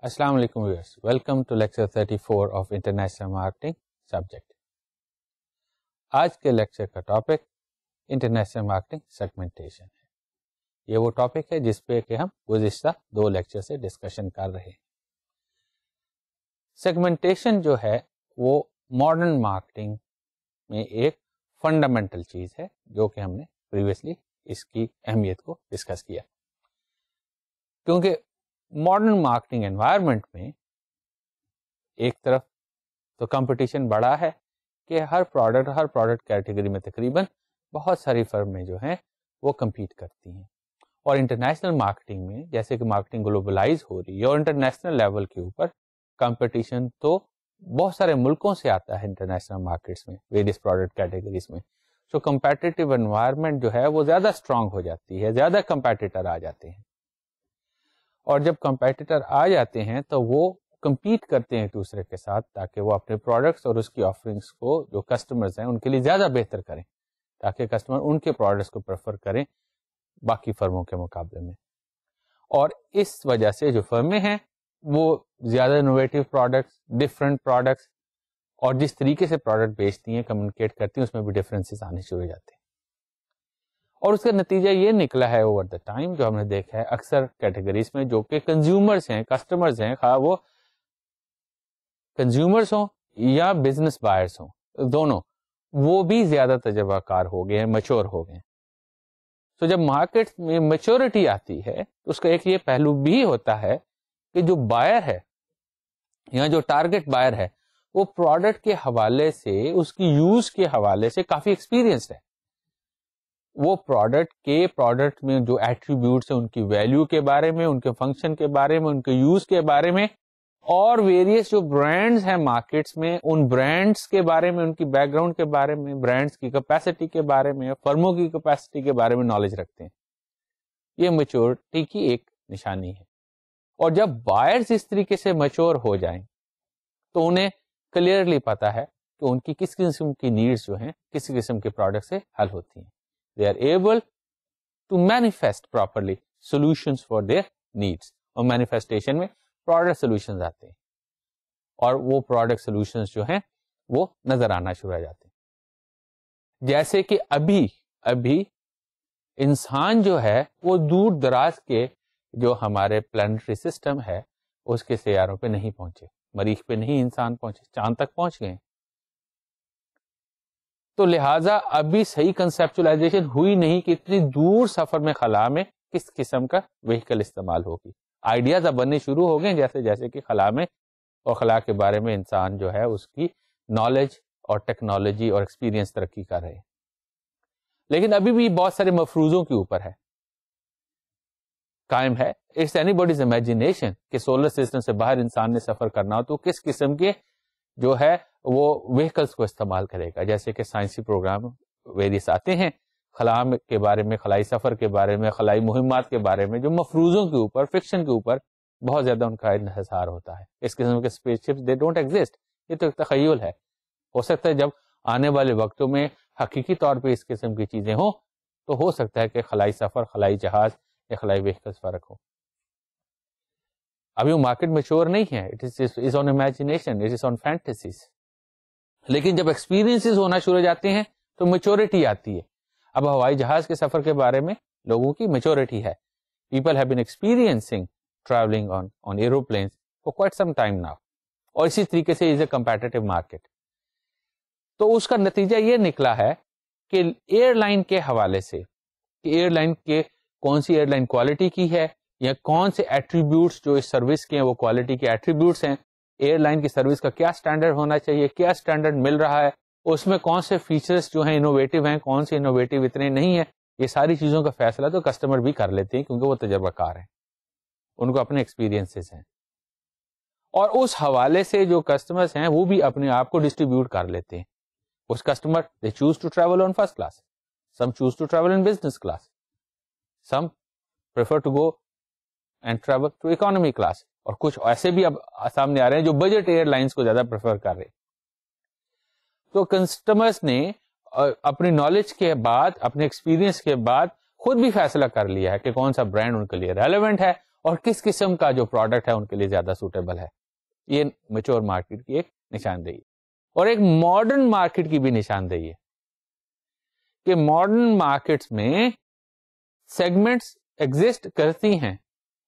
السلام علیکم viewers, welcome to lecture 34 of international marketing subject. آج کے لیکچر کا ٹاپک انٹرنیشنل مارکیٹنگ سیگمنٹیشن ہے. یہ وہ ٹاپک ہے جس پہ کہ ہم گزشتہ 2 لیکچر سے ڈسکشن کر رہے ہیں. سیگمنٹیشن جو ہے وہ ماڈرن مارکیٹنگ میں ایک فنڈامنٹل چیز ہے جو کہ ہم نے پریویسلی اس کی اہمیت کو ڈسکس کیا. کیونکہ ماڈرن مارکیٹنگ انوائرمنٹ میں ایک طرف تو کمپٹیشن بڑا ہے کہ ہر پروڈکٹ کیٹیگری میں تقریباً بہت ساری فرمیں جو ہیں وہ کمپیٹ کرتی ہیں. اور انٹرنیشنل مارکیٹنگ میں جیسے کہ مارکیٹنگ گلوبلائز ہو رہی ہے اور انٹرنیشنل لیول کے اوپر کمپٹیشن تو بہت سارے ملکوں سے آتا ہے انٹرنیشنل مارکیٹس میں ویریس پروڈکٹ کیٹیگریز میں. سو کمپیٹیٹیو انوائرمنٹ جو ہے وہ زیادہ اسٹرانگ ہو جاتی ہے، زیادہ کمپیٹیٹر آ جاتے ہیں. اور جب کمپیٹیٹر آ جاتے ہیں تو وہ کمپیٹ کرتے ہیں ایک دوسرے کے ساتھ تاکہ وہ اپنے پروڈکٹس اور اس کی آفرنگس کو جو کسٹمرز ہیں ان کے لیے زیادہ بہتر کریں، تاکہ کسٹمر ان کے پروڈکٹس کو پریفر کریں باقی فرموں کے مقابلے میں. اور اس وجہ سے جو فرمیں ہیں وہ زیادہ انوویٹو پروڈکٹس، ڈفرینٹ پروڈکٹس اور جس طریقے سے پروڈکٹ بیچتی ہیں، کمیونیکیٹ کرتی ہیں، اس میں بھی ڈفرینسز آنے شروع ہو جاتے ہیں. اور اس کا نتیجہ یہ نکلا ہے اوور دا ٹائم جو ہم نے دیکھا ہے اکثر کیٹیگریز میں جو کہ کنزیومرز ہیں، کسٹمرز ہیں، خواہ وہ کنزیومرز ہوں یا بزنس بائرز ہوں، دونوں وہ بھی زیادہ تجربہ کار ہو گئے ہیں، میچور ہو گئے ہیں. تو جب مارکیٹ میں میچورٹی آتی ہے تو اس کا ایک یہ پہلو بھی ہوتا ہے کہ جو بائر ہے یا جو ٹارگٹ بائر ہے وہ پروڈکٹ کے حوالے سے، اس کی یوز کے حوالے سے کافی ایکسپیرینسڈ ہے. وہ پروڈکٹ میں جو ایٹریبیوٹس ہیں ان کی ویلیو کے بارے میں، ان کے فنکشن کے بارے میں، ان کے یوز کے بارے میں، اور ویریس جو برانڈز ہیں مارکیٹس میں ان برانڈز کے بارے میں، ان کی بیک گراؤنڈ کے بارے میں، برانڈز کی کیپیسٹی کے بارے میں، فرموں کی کیپیسٹی کے بارے میں نالج رکھتے ہیں. یہ میچورٹی کی ایک نشانی ہے. اور جب بائرز اس طریقے سے میچور ہو جائیں تو انہیں کلیئرلی پتا ہے کہ ان کی کس قسم کی نیڈز جو ہیں کس قسم کے پروڈکٹ سے حل ہوتی ہیں. They are able to manifest properly solutions for their needs. اور manifestation میں product solutions آتے ہیں اور وہ product solutions جو ہیں وہ نظر آنا شروع ہو جاتے ہیں. جیسے کہ ابھی انسان جو ہے وہ دور دراز کے جو ہمارے پلانٹری سسٹم ہے اس کے سیاروں پہ نہیں پہنچے، مریخ پہ نہیں انسان پہنچے، چاند تک پہنچ گئے. تو لہٰذا ابھی صحیح کنسپچولائزیشن ہوئی نہیں کہ اتنی دور سفر میں خلا میں کس قسم کا وہیکل استعمال ہوگی. آئیڈیاز اب بننے شروع ہو گئے جیسے جیسے کہ خلا میں اور خلا کے بارے میں انسان جو ہے اس کی نالج اور ٹیکنالوجی اور ایکسپیرینس ترقی کر رہے ہیں. لیکن ابھی بھی بہت سارے مفروضوں کے اوپر ہے قائم ہے. اٹس اینی باڈیز امیجنیشن کہ سولر سسٹم سے باہر انسان نے سفر کرنا ہو تو کس قسم کے جو ہے وہ وہیکلس کو استعمال کرے گا. جیسے کہ سائنسی پروگرام ویریس آتے ہیں خلا کے بارے میں، خلائی سفر کے بارے میں، خلائی مہمات کے بارے میں، جو مفروضوں کے اوپر، فکشن کے اوپر بہت زیادہ ان کا انحصار ہوتا ہے. اس قسم کے space ships they don't exist. یہ تو ایک تخیل ہے. ہو سکتا ہے جب آنے والے وقتوں میں حقیقی طور پہ اس قسم کی چیزیں ہوں تو ہو سکتا ہے کہ خلائی سفر، خلائی جہاز یا خلائی وہیکلس فرق ہو. ابھی وہ مارکیٹ میچور نہیں ہے. It is on imagination, it is on fantasies. لیکن جب ایکسپیرینسز ہونا شروع ہو جاتے ہیں تو میچورٹی آتی ہے. اب ہوائی جہاز کے سفر کے بارے میں لوگوں کی میچورٹی ہے. People have been experiencing travelling on aeroplanes for quite some time now. اور اسی طریقے سے از اے کمپیٹیٹو مارکیٹ. تو اس کا نتیجہ یہ نکلا ہے کہ ایئر لائن کے حوالے سے کہ ایئر لائن کے کون سی ایئر لائن کوالٹی کی ہے یا کون سے ایٹریبیوٹس جو اس سروس کے ہیں وہ کوالٹی کے ایٹریبیوٹس ہیں. ایئر لائن کی سروس کا کیا سٹینڈرڈ ہونا چاہیے، کیا سٹینڈرڈ مل رہا ہے، اس میں کون سے فیچرز جو ہیں انوویٹو ہیں، کون سے انوویٹو اتنے نہیں ہیں. یہ ساری چیزوں کا فیصلہ تو کسٹمر بھی کر لیتے ہیں کیونکہ وہ تجربہ کار ہیں، ان کو اپنے ایکسپیرینسز ہیں. اور اس حوالے سے جو کسٹمرز ہیں وہ بھی اپنے آپ کو ڈسٹریبیوٹ کر لیتے ہیں. اس customer they choose to travel on first class, some choose to travel in business class, some prefer to go and travel to economy class, اور کچھ ایسے بھی اب سامنے آ رہے ہیں جو بجٹ ایئر لائنس کو زیادہ پریفر کر رہے ہیں. تو کسٹمرز نے اپنی نالج کے بعد، اپنے ایکسپیرینس کے بعد خود بھی فیصلہ کر لیا ہے کہ کون سا برانڈ ان کے لیے ریلیونٹ ہے اور کس قسم کا جو پروڈکٹ ہے ان کے لیے زیادہ سوٹیبل ہے. یہ میچور مارکیٹ کی ایک نشاندہی. اور ایک ماڈرن مارکیٹ کی بھی نشاندہی ہے کہ ماڈرن مارکیٹس میں سیگمنٹس ایگزسٹ کرتی ہیں,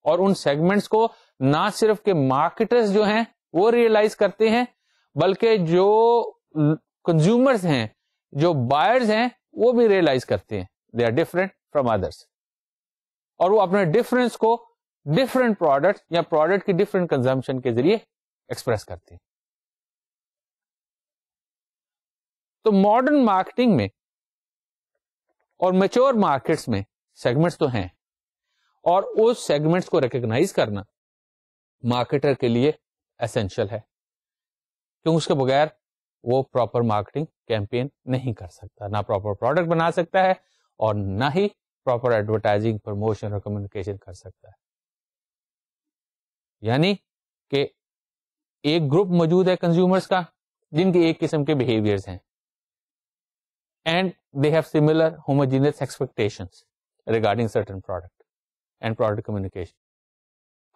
اور ان سیگمنٹس کو نہ صرف کہ مارکیٹرز جو ہیں وہ ریئلائز کرتے ہیں, بلکہ جو کنزیومرز ہیں, جو بائرز ہیں, وہ بھی ریئلائز کرتے ہیں. They are different from others, اور وہ اپنے ڈفرنس کو ڈفرنٹ پروڈکٹ یا پروڈکٹ کی ڈفرنٹ کنزمپشن کے ذریعے ایکسپریس کرتے ہیں. تو ماڈرن مارکیٹنگ میں اور میچور مارکیٹس میں سیگمنٹس تو ہیں, اور اس سیگمنٹس کو ریکگنائز کرنا مارکیٹر کے لیے اسینشل ہے, کیونکہ اس کے بغیر وہ پراپر مارکیٹنگ کیمپین نہیں کر سکتا, نہ پراپر پروڈکٹ بنا سکتا ہے اور نہ ہی پراپر ایڈورٹائزنگ, پروموشن اور کمیونیکیشن کر سکتا ہے. یعنی کہ ایک گروپ موجود ہے کنزیومرز کا جن کے ایک قسم کے بیہیویئرز ہیں, and they have similar homogeneous expectations regarding certain product and product communication.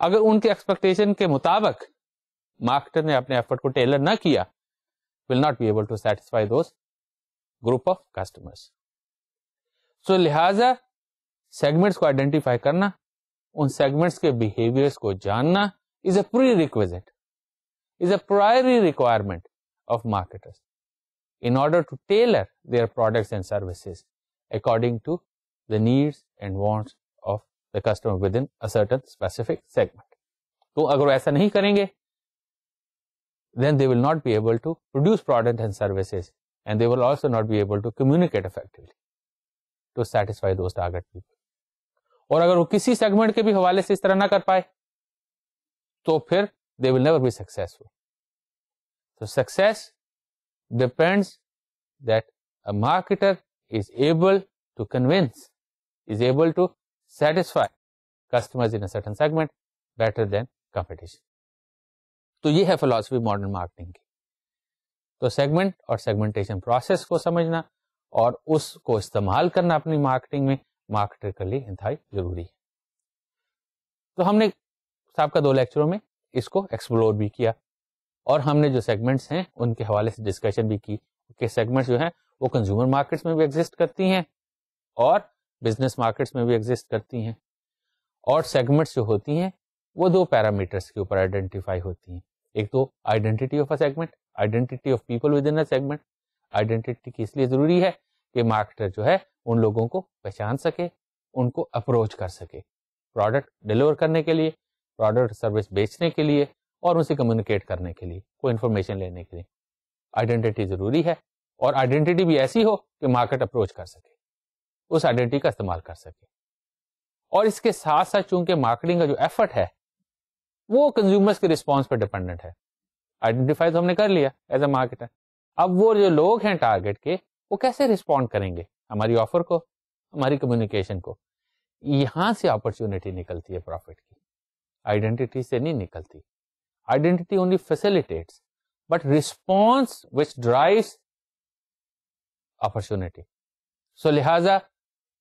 اگر ان کے ایکسپیکٹیشن کے مطابق مارکیٹر نے اپنے ایفرٹ کو ٹیلر نہ کیا, will not be able to satisfy those group of customers. So لہذا سیگمنٹس کو آئیڈینٹیفائی کرنا, ان سیگمنٹس کے بیہیویئرس کو جاننا is a prerequisite, is a primary requirement of marketers in order to tailor their products and services according to the needs and wants of the customer within a certain specific segment. تو اگر وہ ایسا نہیں کریں گے, then they will not be able to produce products and services, and they will also not be able to communicate effectively to satisfy those target people. اور اگر وہ کسی سیگمنٹ کے بھی حوالے سے اس طرح نہ کر پائے تو پھر they will never be successful. So success depends that a marketer is able to convince, is able to satisfy customers in a certain segment better than competition. تو یہ ہے فلاسفی ماڈرن مارکیٹنگ کی. تو سیگمنٹ اور segmentation process کو سمجھنا اور اس کو استعمال کرنا اپنی مارکیٹنگ میں مارکیٹر کے لیے انتہائی ضروری ہے. تو ہم نے سابقہ 2 لیکچروں میں اس کو ایکسپلور بھی کیا, اور ہم نے جو سیگمنٹس ہیں ان کے حوالے سے ڈسکشن بھی کی کہ سیگمنٹس جو ہیں وہ کنزیومر مارکیٹس میں بھی ایگزسٹ کرتی ہیں اور بزنس مارکیٹس میں بھی ایگزسٹ کرتی ہیں. اور سیگمنٹس جو ہوتی ہیں وہ 2 پیرامیٹرس کے اوپر آئیڈینٹیفائی ہوتی ہیں. ایک تو identity of a segment, identity of people with in a segment. Identity کی اس لیے ضروری ہے کہ مارکیٹر جو ہے ان لوگوں کو پہچان سکے, ان کو اپروچ کر سکے پروڈکٹ ڈیلیور کرنے کے لیے, پروڈکٹ سروس بیچنے کے لیے, اور ان سے کمیونیکیٹ کرنے کے لیے, کوئی انفارمیشن لینے کے لیے. آئیڈینٹی ضروری ہے, اور آئیڈینٹی بھی ایسی ہو کہ مارکیٹ اپروچ کر سکے, اس آئیڈینٹی کا استعمال کر سکے. اور اس کے ساتھ ساتھ چونکہ مارکیٹنگ کا جو ایفرٹ ہے وہ کنزیومرز کے رسپانس پر ڈیپینڈنٹ ہے. آئیڈینٹیفائی تو ہم نے کر لیا ایز اے مارکیٹر, اب وہ جو لوگ ہیں ٹارگیٹ کے وہ کیسے رسپونڈ کریں گے ہماری آفر کو, ہماری کمیونیکیشن کو. یہاں سے اپرچونٹی نکلتی ہے پروفٹ کی, آئیڈینٹی سے نہیں نکلتی. Identity only facilitates but response which drives opportunity. So لہذا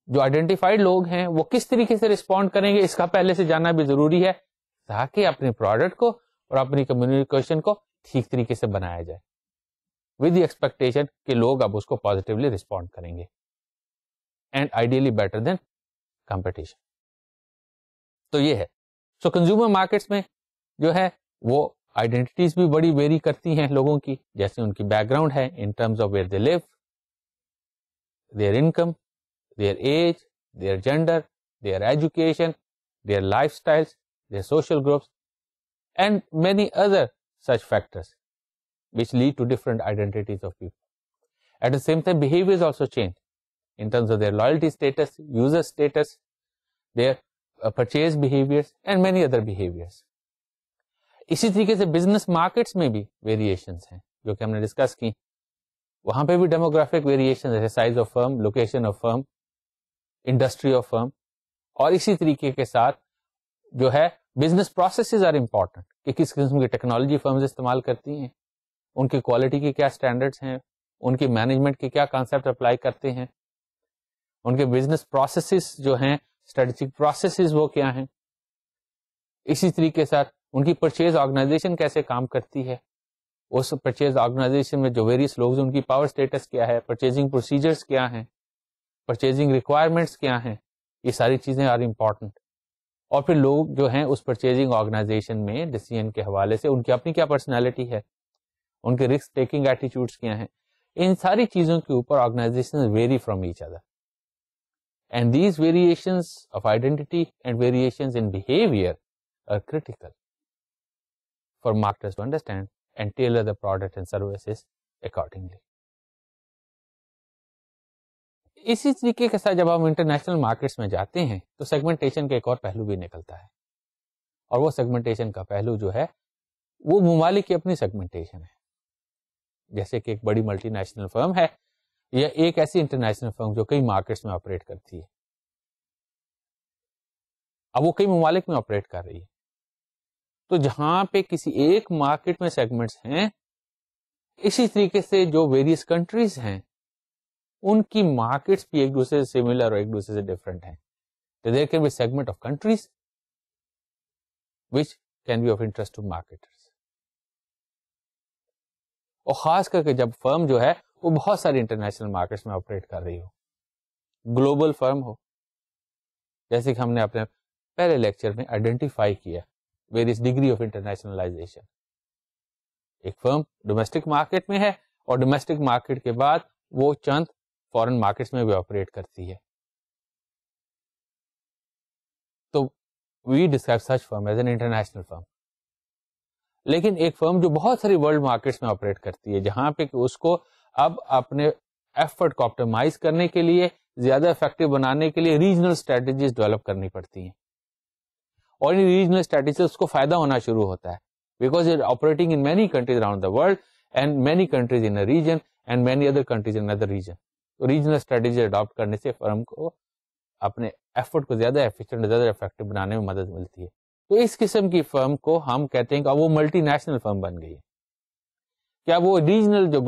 جو آئیڈینٹیفائڈ لوگ ہیں وہ کس طریقے سے رسپونڈ کریں گے اس کا پہلے سے جاننا بھی ضروری ہے, تاکہ اپنے پروڈکٹ کو اور اپنی کمیونیکیشن کو ٹھیک طریقے سے بنایا جائے ود دی ایکسپیکٹیشن کہ لوگ اب اس کو پازیٹیولی رسپونڈ کریں گے, and ideally better than competition. تو یہ ہے. سو کنزیومر مارکیٹس میں جو ہے وہ آئیڈینٹیز بھی بڑی ویری کرتی ہیں لوگوں کی, جیسے ان کی بیک گراؤنڈ ہے in terms of where they live, their income, their age, their gender, their education, their lifestyles, their social groups, and many other such factors which lead to different identities of people. At the same time, behaviors also change in terms of their loyalty status, user status, their purchase behaviors, and many other behaviors. اسی طریقے سے business markets میں بھی variations ہیں جو کہ ہم نے ڈسکس کی. وہاں پہ بھی ڈیموگرافک ویریشن ہے, size of firm, location of firm, industry of firm, اور اسی طریقے کے ساتھ جو ہے بزنس پروسیسز آر امپورٹنٹ کہ کس قسم کی ٹیکنالوجی فرمز استعمال کرتی ہیں, ان کی کوالٹی کے کیا اسٹینڈرڈس ہیں, ان کی مینجمنٹ کے کیا کانسیپٹ اپلائی کرتے ہیں, ان کے بزنس پروسیسز جو ہیں اسٹریٹجک پروسیسز وہ کیا ہیں. اسی طریقے سے ان کی پرچیز آرگنائزیشن کیسے کام کرتی ہے, اس پرچیز آرگنائزیشن میں جو ویریس لوگ ہیں ان کی پاور اسٹیٹس کیا ہے, پرچیزنگ پروسیجرز کیا ہیں, پرچیزنگ ریکوائرمنٹس کیا ہیں, یہ ساری چیزیں آر امپورٹنٹ. اور پھر لوگ جو ہیں اس پرچیزنگ آرگنائزیشن میں ڈیسیژن کے حوالے سے ان کی اپنی کیا پرسنالٹی ہے, ان کے رسک ٹیکنگ ایٹیٹیوڈس کیا ہیں, ان ساری چیزوں کے اوپر organisation vary from each other. And these variations of identity and variations in behaviour are critical for marketers to understand and tailor the product and services accordingly. اسی طریقے کے ساتھ جب ہم انٹرنیشنل مارکیٹس میں جاتے ہیں تو سیگمنٹیشن کا ایک اور پہلو بھی نکلتا ہے, اور وہ سیگمنٹیشن کا پہلو جو ہے وہ ممالک کی اپنی سیگمنٹیشن ہے. جیسے کہ ایک بڑی ملٹی نیشنل فرم ہے یا ایک ایسی انٹرنیشنل فرم جو کئی مارکیٹس میں آپریٹ کرتی ہے, اب وہ کئی ممالک میں آپریٹ کر رہی ہے, تو جہاں پہ کسی ایک مارکیٹ میں سیگمنٹس ہیں, اسی طریقے سے جو ویریس کنٹریز ہیں ان کی مارکیٹس بھی ایک دوسرے سے سملر اور ایک دوسرے سے ڈفرنٹ ہیں. There can be segment of countries which can be of interest to marketers, اور خاص کر کے جب فرم جو ہے وہ بہت ساری انٹرنیشنل مارکیٹس میں آپریٹ کر رہی ہو, گلوبل فرم ہو, جیسے کہ ہم نے اپنے پہلے لیکچر میں آئیڈینٹیفائی کیا ویریس ڈگری آف انٹرنیشنلائزیشن. ایک فرم ڈومیسٹک مارکیٹ میں ہے اور ڈومیسٹک مارکیٹ کے بعد وہ چند فورن مارکیٹس میں بھی آپریٹ کرتی ہے, تو we describe such firm as an international firm. لیکن ایک فرم جو بہت ساری ورلڈ مارکیٹس میں آپریٹ کرتی ہے, جہاں پہ کہ اس کو اب اپنے ایفرٹ کو آپٹیمائز کرنے کے لیے, زیادہ افیکٹو بنانے کے لیے ریجنل اسٹریٹجیز ڈیولپ کرنی پڑتی ہیں, اور ان ریجنل اسٹریٹجیز اس کو فائدہ ہونا شروع ہوتا ہے, because it operating in many countries around the world and many countries in region and many other countries in other region. تو ریجنل اسٹریٹجی اڈاپٹ کرنے سے فرم کو اپنے ایفرٹ کو زیادہ ایفیشینٹ, زیادہ افیکٹو بنانے میں مدد ملتی ہے. تو اس قسم کی فرم کو ہم کہتے ہیں کہ وہ ملٹی نیشنل فرم بن گئی ہے. کیا وہ ریجنل جو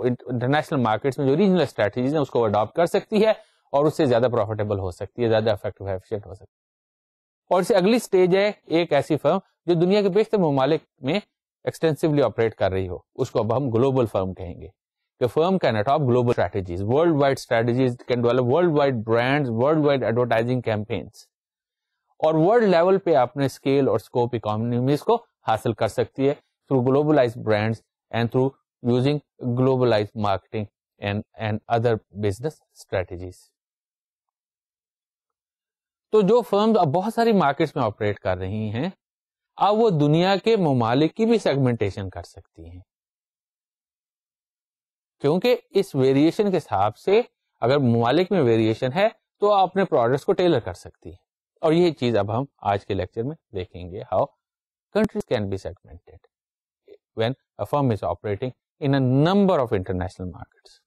انٹرنیشنل مارکیٹس میں جو ریجنل اسٹریٹجیز ہیں اس کو اڈاپٹ کر سکتی ہے اور اس سے زیادہ پروفیٹیبل ہو سکتی ہے, زیادہ افیکٹو ایفیشینٹ ہو سکتی ہے. اور اس سے اگلی سٹیج ہے ایک ایسی فرم جو دنیا کے بیشتر ممالک میں ایکسٹینسولی آپریٹ کر رہی ہو, اس کو اب ہم گلوبل فرم کہیں گے. کہ firm can adapt global strategies, worldwide strategies, can develop worldwide brands, worldwide advertising campaigns, اور ورلڈ لیول پہ اپنے اسکیل اور اسکوپ اکانومیز کو حاصل کر سکتی ہے through globalise brands and through using globalise marketing and other business strategies. تو جو فرمز اب بہت ساری مارکیٹس میں آپریٹ کر رہی ہیں, اب وہ دنیا کے ممالک کی بھی سیگمنٹیشن کر سکتی ہیں, کیونکہ اس ویریشن کے حساب سے اگر ممالک میں ویریشن ہے تو آپ اپنے پروڈکٹس کو ٹیلر کر سکتی ہے. اور یہ چیز اب ہم آج کے لیکچر میں دیکھیں گے, how countries can be segmented when a firm is operating in a number of international markets.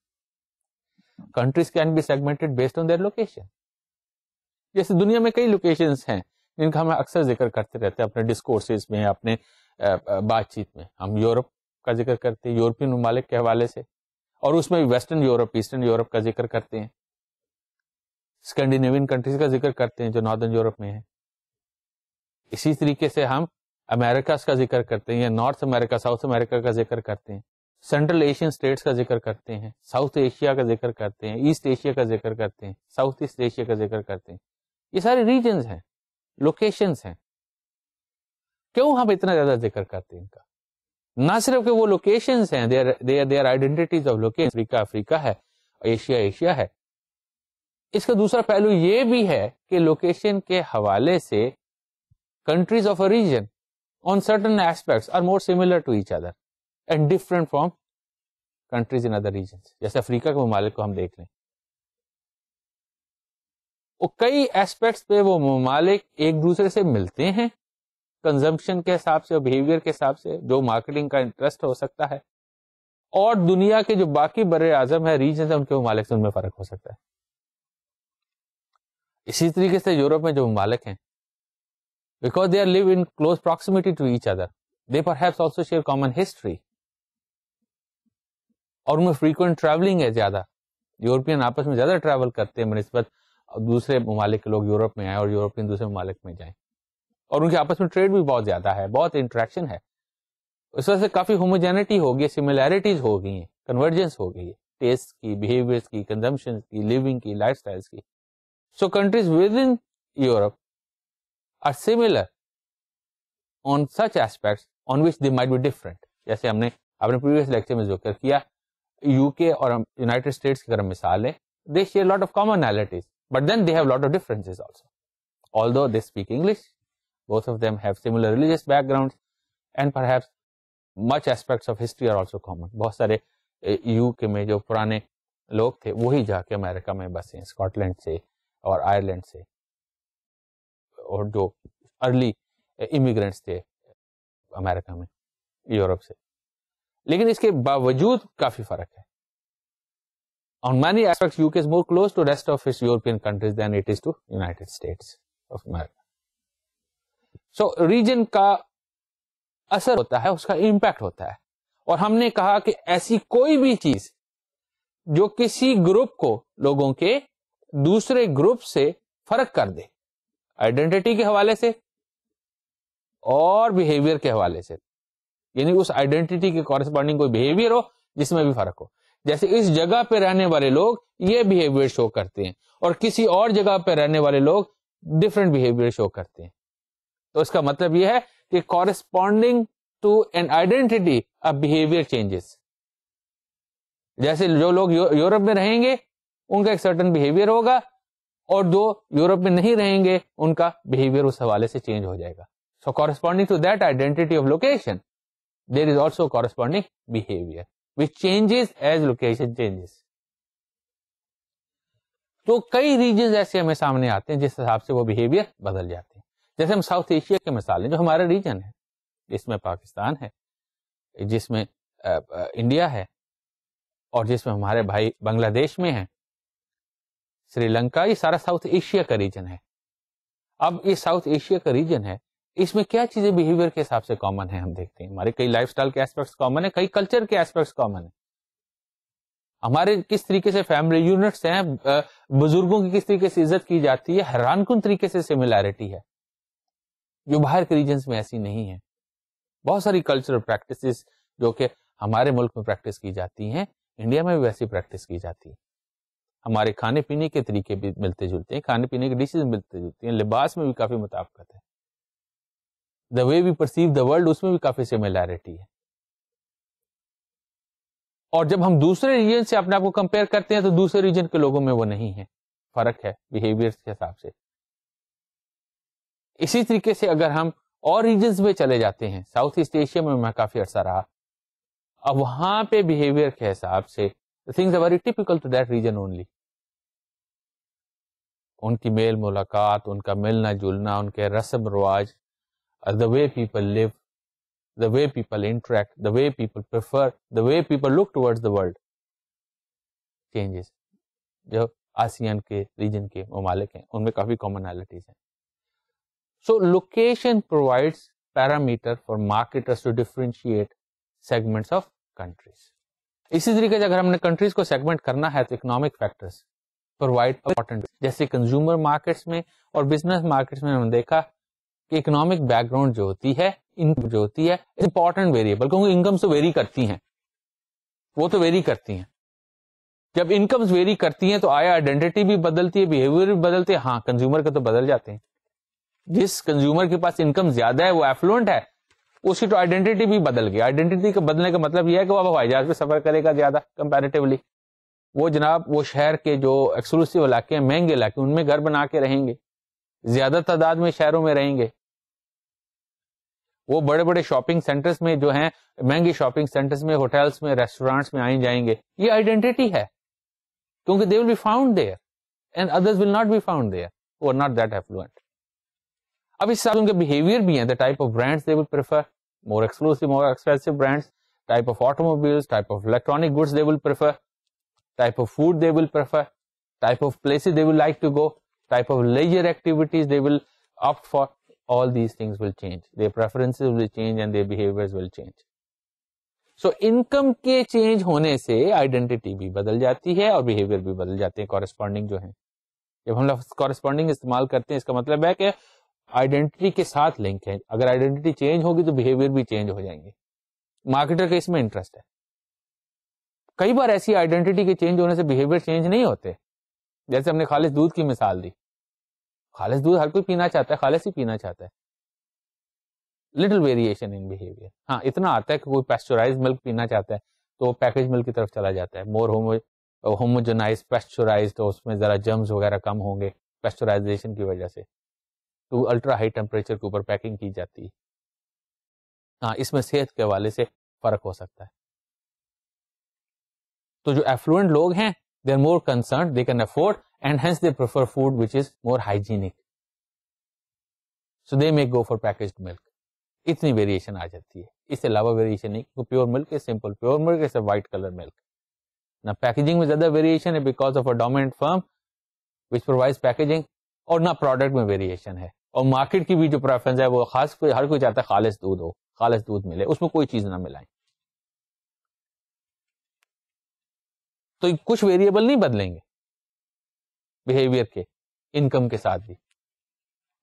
Countries can be segmented based on their location. جیسے دنیا میں کئی لوکیشنز ہیں جن کا ہم اکثر ذکر کرتے رہتے ہیں اپنے ڈسکورسز میں, اپنے بات چیت میں. ہم یورپ کا ذکر کرتے ہیں یورپین ممالک کے حوالے سے, اور اس میں ویسٹرن یورپ, ایسٹرن یورپ کا ذکر کرتے ہیں, اسکینڈینیوین کنٹریز کا ذکر کرتے ہیں جو ناردرن یورپ میں ہیں. اسی طریقے سے ہم امریکاز کا ذکر کرتے ہیں, یا نارتھ امریکہ, ساؤتھ امریکہ کا ذکر کرتے ہیں, سینٹرل ایشین اسٹیٹس کا ذکر کرتے ہیں, ساؤتھ ایشیا کا ذکر کرتے ہیں, ایسٹ ایشیا کا ذکر کرتے ہیں, ساؤتھ ایسٹ ایشیا کا ذکر کرتے ہیں. یہ سارے ریجنز ہیں, لوکیشنز ہیں. کیوں ہم اتنا زیادہ ذکر کرتے ہیں ان کا؟ نہ صرف کہ وہ لوکیشنز ہیں, دیئر آئیڈینٹیز آف لوکیشن, افریقہ افریقہ ہے, ایشیا ایشیا ہے. اس کا دوسرا پہلو یہ بھی ہے کہ لوکیشن کے حوالے سے countries of a region on certain aspects are more similar to each other and different from countries in other regions. جیسے افریقہ کے ممالک کو ہم دیکھ لیں, وہ کئی ایسپیکٹس پہ وہ ممالک ایک دوسرے سے ملتے ہیں, کنزمپشن کے حساب سے اور بہیویئر کے حساب سے, جو مارکیٹنگ کا انٹرسٹ ہو سکتا ہے, اور دنیا کے جو باقی بر اعظم ہے ریجنز ہیں ان کے ممالک سے ان میں فرق ہو سکتا ہے. اسی طریقے سے یورپ میں جو ممالک ہیں, because they live in close proximity to each other, they perhaps also share common history, اور ان میں frequent traveling ہے زیادہ. یورپین آپس میں زیادہ ٹریول کرتے ہیں بنسبت دوسرے ممالک کے لوگ یورپ میں آئیں اور یورپین دوسرے ممالک میں جائیں, اور ان کے آپس میں ٹریڈ بھی بہت زیادہ ہے, بہت انٹریکشن ہے, اس وجہ سے کافی ہوموجینٹی ہو گئی, سملیرٹیز ہو گئی ہیں, کنورجنس ہو گئی ہے ٹیسٹ کی, بہیویئرس کی, کنزمپشن کی, لیونگ کی, لائف اسٹائلس کی. So countries within Europe are similar on such aspects on which they might be different. جیسے ہم نے اپنے پریویس لیکچر میں ذکر کیا, یو کے اور یونائٹیڈ اسٹیٹس کی اگر مثال ہے, they share lot of commonalities, but then they have lot of differences also. Although they speak English, both of them have similar religious backgrounds, and perhaps much aspects of history are also common. بہت سارے you کے میں جو پرانے لوگ تھے وہی جا کے امریکہ میں بسے, اسکاٹ لینڈ سے اور آئرلینڈ سے, اور جو ارلی امیگرینٹس تھے امریکہ میں یورپ سے. لیکن اس کے باوجود کافی فرق ہے. On many aspects, UK is more close to rest of its European countries than it is to United States of America. So, region کا اثر ہوتا ہے, اس کا امپیکٹ ہوتا ہے. اور ہم نے کہا کہ ایسی کوئی بھی چیز جو کسی گروپ کو, لوگوں کے دوسرے گروپ سے فرق کر دے, آئیڈینٹی کے حوالے سے اور بیہیویئر کے حوالے سے, یعنی اس آئیڈینٹی کے کورسپونڈنگ کوئی بیہیویئر ہو جس میں بھی فرق ہو. جیسے اس جگہ پہ رہنے والے لوگ یہ بیہیویئر شو کرتے ہیں اور کسی اور جگہ پہ رہنے والے لوگ ڈفرینٹ بیہیویئر شو کرتے ہیں, تو اس کا مطلب یہ ہے کہ corresponding to an identity uh behaviour changes. جیسے جو لوگ یورپ میں رہیں گے ان کا ایک سرٹن بیہیویئر ہوگا, اور جو یورپ میں نہیں رہیں گے ان کا بیہیویئر اس حوالے سے چینج ہو جائے گا. So corresponding to that identity of location, there is also corresponding behavior, which changes as location changes. تو کئی ریجنز ایسے ہمیں سامنے آتے ہیں جس حساب سے وہ بیہیویئر بدل جاتے ہیں. جیسے ہم ساؤتھ ایشیا کے مثال ہیں, جو ہمارا ریجن ہے, جس میں پاکستان ہے, جس میں انڈیا ہے, اور جس میں ہمارے بھائی بنگلہ دیش میں ہیں, سری لنکا, یہ سارا ساؤتھ ایشیا کا ریجن ہے. اب یہ ساؤتھ ایشیا کا ریجن ہے, اس میں کیا چیزیں بیہیویئر کے حساب سے کامن ہیں, ہم دیکھتے ہیں ہمارے کئی لائف سٹائل کے ایسپیکٹس کامن ہیں, کئی کلچر کے ایسپیکٹس کامن ہیں, ہمارے کس طریقے سے فیملی یونٹس ہیں, بزرگوں کی کس طریقے سے عزت کی جاتی ہے, حیران کن طریقے سے سملیرٹی ہے جو باہر کے ریجنز میں ایسی نہیں ہے. بہت ساری کلچرل پریکٹسز جو کہ ہمارے ملک میں پریکٹس کی جاتی ہیں, انڈیا میں بھی ویسی پریکٹس کی جاتی ہے. ہمارے کھانے پینے کے طریقے بھی ملتے جلتے ہیں, کھانے پینے کے ڈشز ملتے جلتے ہیں, لباس میں بھی کافی مطابقت ہے, دا وے وی پرسیو دا ورلڈ اس میں بھی کافی سملیرٹی ہے. اور جب ہم دوسرے ریجن سے اپنے آپ کو کمپیئر کرتے ہیں تو دوسرے ریجن کے لوگوں میں وہ نہیں ہے, فرق ہے بیہیویئر کے حساب سے. اسی طریقے سے اگر ہم اور ریجنز میں چلے جاتے ہیں, ساؤتھ ایسٹ ایشیا میں کافی عرصہ رہا, اب وہاں پہ بیہیویئر کے حساب سے things are very typical to that region only. ان کی میل ملاقات, ان کا ملنا جلنا, ان کے رسم رواج, the way people live, the way people interact, the way people prefer, the way people look towards the world changes. جو آسیان کے ریجن کے ممالک ہیں ان میں کافی کامنالٹیز ہیں. So location provides parameter for marketers to differentiate segments of countries. اسی طریقے سے اگر ہم نے کنٹریز کو سیگمنٹ کرنا ہے تو اکنامک فیکٹرز پرووائڈ امپورٹنٹ, جیسے کنزیومر مارکیٹس میں اور بزنس مارکیٹس میں ہم نے دیکھا کہ اکنامک بیک گراؤنڈ جو ہوتی ہے, انکم جو ہوتی ہے, امپورٹنٹ ویریبل, کیونکہ انکمز تو ویری کرتی ہیں, وہ تو ویری کرتی ہیں. جب انکمز ویری کرتی ہیں تو آیا آئیڈینٹی بھی بدلتی ہے, بیہیویئر بھی بدلتے ہیں. ہاں, کنزیومر کے تو بدل جاتے ہیں. جس کنزیومر کے پاس انکم زیادہ ہے, وہ ایفلوئنٹ ہے, اس کی تو آئیڈینٹی بھی بدل گئی. آئیڈینٹی کے بدلنے کا مطلب یہ ہے کہ وہ ہوائی جہاز پہ سفر کرے گا زیادہ کمپیریٹیولی. وہ جناب وہ شہر کے جو ایکسکلوسیو علاقے ہیں, مہنگے علاقے, ان میں گھر بنا کے رہیں گے, زیادہ تعداد میں شہروں میں رہیں گے. وہ بڑے بڑے شاپنگ سینٹرز میں جو ہیں, مہنگے شاپنگ سینٹرز میں, ہوٹلس میں, ریسٹورینٹس میں آئیں جائیں گے. یہ آئیڈینٹی ہے, کیونکہ they will be found there and others will not be found there who are not that affluent. اب اس ساتھ ان کے بیہیویئر بھی ہیں, the type of brands they will prefer, more exclusive, more expensive brands, type of automobiles, type of electronic goods they will prefer, type of food they will prefer, type of places they will like to go, type of leisure activities they will opt for. All these things will change, their preferences will change and their behaviors will change. So income کے change ہونے سے identity بھی بدل جاتی ہے اور behaviour بھی بدل جاتے ہیں, کورسپونڈنگ جو ہیں. جب ہم لفظ کورسپونڈنگ استعمال کرتے ہیں اس کا مطلب ہے کہ آئیڈینٹی کے ساتھ لنک ہے. اگر آئیڈینٹی چینج ہوگی تو بہیویئر بھی چینج ہو جائیں گے. مارکیٹر کا اس میں انٹرسٹ ہے. کئی بار ایسی آئیڈینٹی کے چینج ہونے سے بہیویئر چینج نہیں ہوتے. جیسے ہم نے خالص دودھ کی مثال دی. خالص دودھ ہر کوئی پینا چاہتا ہے, خالص ہی پینا چاہتا ہے. Little variation in behaviour. ہاں اتنا آتا ہے کہ کوئی پیسچرائز ملک پینا چاہتا ہے تو وہ پیکج ملک کی طرف چلا جاتا ہے. مور ہوموجنائز پیسچرائز, تو اس میں ذرا جرمز وغیرہ کم ہوں گے پیسچرائزیشن کی وجہ سے, تو الٹرا ہائی ٹیمپریچر کے اوپر پیکنگ کی جاتی ہے. ہاں اس میں صحت کے حوالے سے فرق ہو سکتا ہے. تو جو ایفلوئنٹ لوگ ہیں they are more concerned, they can afford and hence they prefer food which is more hygienic, so they may go for packaged ملک. اتنی ویریشن آ جاتی ہے. اس سے علاوہ ویریشن نہیں. پیور ملک ہے سمپل پیور ملک ہے وائٹ کلر ملک. نہ packaging میں زیادہ ویریشن ہے because of a dominant firm which provides packaging, اور نہ پروڈکٹ میں ویریشن ہے. اور مارکیٹ کی بھی جو پریفرنس ہے وہ خاص ہر کوئی چاہتا ہے خالص دودھ ہو, خالص دودھ ملے, اس میں کوئی چیز نہ ملائیں. تو کچھ ویریبل نہیں بدلیں گے بہیویئر کے انکم کے ساتھ بھی,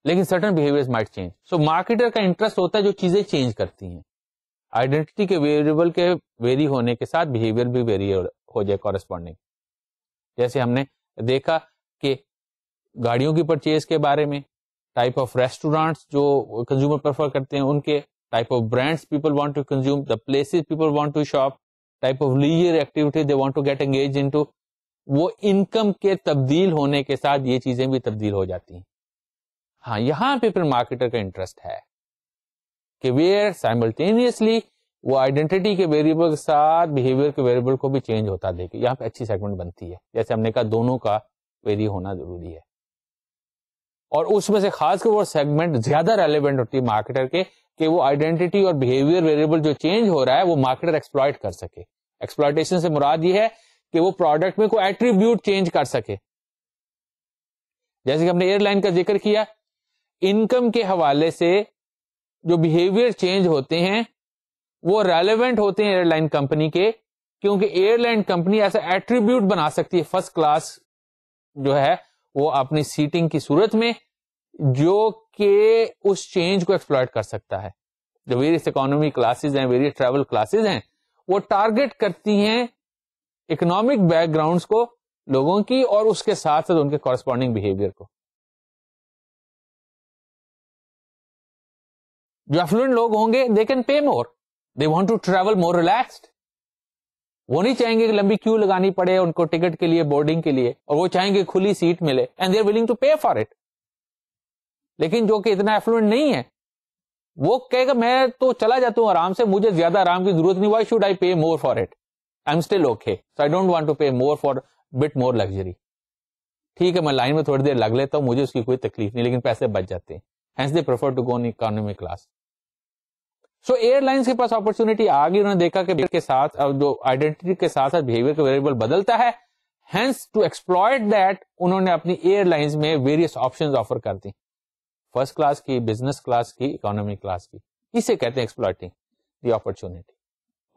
لیکن certain behaviour might change. So marketer کا انٹرسٹ ہوتا ہے جو چیزیں چینج کرتی ہیں. آئیڈینٹی کے ویریبل کے ویری ہونے کے ساتھ بہیویئر بھی ویری ہو جائے کورسپونڈنگ. جیسے ہم نے دیکھا کہ گاڑیوں کی پرچیز کے بارے میں, ٹائپ آف ریسٹورینٹس جو کنزیومر پریفر کرتے ہیں ان کے, type of brands people want to consume, the places people want to shop, type of leisure activity they want to get engage into, وہ انکم کے تبدیل ہونے کے ساتھ یہ چیزیں بھی تبدیل ہو جاتی ہیں. ہاں یہاں پہ پھر مارکیٹر کا انٹرسٹ ہے کہ ویئر سائملٹینیسلی وہ آئیڈینٹی کے ویریبل کے ساتھ بہیویئر کے ویریبل کو بھی چینج ہوتا دیکھے. یہاں پہ اچھی سیگمنٹ بنتی ہے. جیسے ہم نے کہا دونوں کا ویری ہونا ضروری ہے, اور اس میں سے خاص کر وہ سیگمنٹ زیادہ ریلیونٹ ہوتی ہے مارکیٹر کے کہ وہ آئیڈینٹی اور بہیویئر ویریبل جو چینج ہو رہا ہے وہ مارکیٹر ایکسپلائٹ کر سکے. ایکسپلائٹیشن سے مراد یہ ہے کہ وہ پروڈکٹ میں کوئی ایٹریبیوٹ چینج کر سکے. جیسے کہ ہم نے ایئر لائن کا ذکر کیا, انکم کے حوالے سے جو بہیویئر چینج ہوتے ہیں وہ ریلیونٹ ہوتے ہیں ایئر لائن کمپنی کے, کیونکہ ایئر لائن کمپنی ایسا ایٹریبیوٹ بنا سکتی ہے فرسٹ کلاس جو ہے وہ اپنی سیٹنگ کی صورت میں, جو کہ اس چینج کو ایکسپلائٹ کر سکتا ہے. جو ویریس اکانومی کلاسز ہیں, ویریس ٹریول کلاسز ہیں, وہ ٹارگٹ کرتی ہیں اکنامک بیک گراؤنڈز کو لوگوں کی, اور اس کے ساتھ ساتھ ان کے کورسپونڈنگ بہیویئر کو. جو افلوئنٹ لوگ ہوں گے they can pay more, they want to travel more relaxed. وہ نہیں چاہیں گے کہ لمبی کیو لگانی پڑے ان کو ٹکٹ کے لیے, بورڈنگ کے لیے, اور وہ چاہیں گے کھلی سیٹ ملے, and they are willing to pay for it. لیکن جو کہ اتنا افلوئنٹ نہیں ہے وہ کہے گا میں تو چلا جاتا ہوں آرام سے, مجھے زیادہ آرام کی ضرورت نہیں, why should I pay more for it, I am still okay, so I don't want to pay more for but more luxury. ٹھیک ہے میں لائن میں تھوڑی دیر لگ لیتا ہوں, مجھے اس کی کوئی تکلیف نہیں, لیکن پیسے بچ جاتے ہیں. Hence they prefer to go in economy class. So airlines کے پاس اپرچونٹی آ گئی, انہوں نے دیکھا کہ کے ساتھ جو آئیڈینٹی کے ساتھ ساتھ بہیویئر کا ویریبل بدلتا ہے, ہینس ٹو ایکسپلوئٹ دیٹ انہوں نے اپنی ایئر لائنس میں ویریس آپشنز آفر کر دی, فرسٹ کلاس کی, بزنس کلاس کی, اکانومی کلاس کی. اسے کہتے ہیں ایکسپلوئٹنگ دی اپرچونٹی.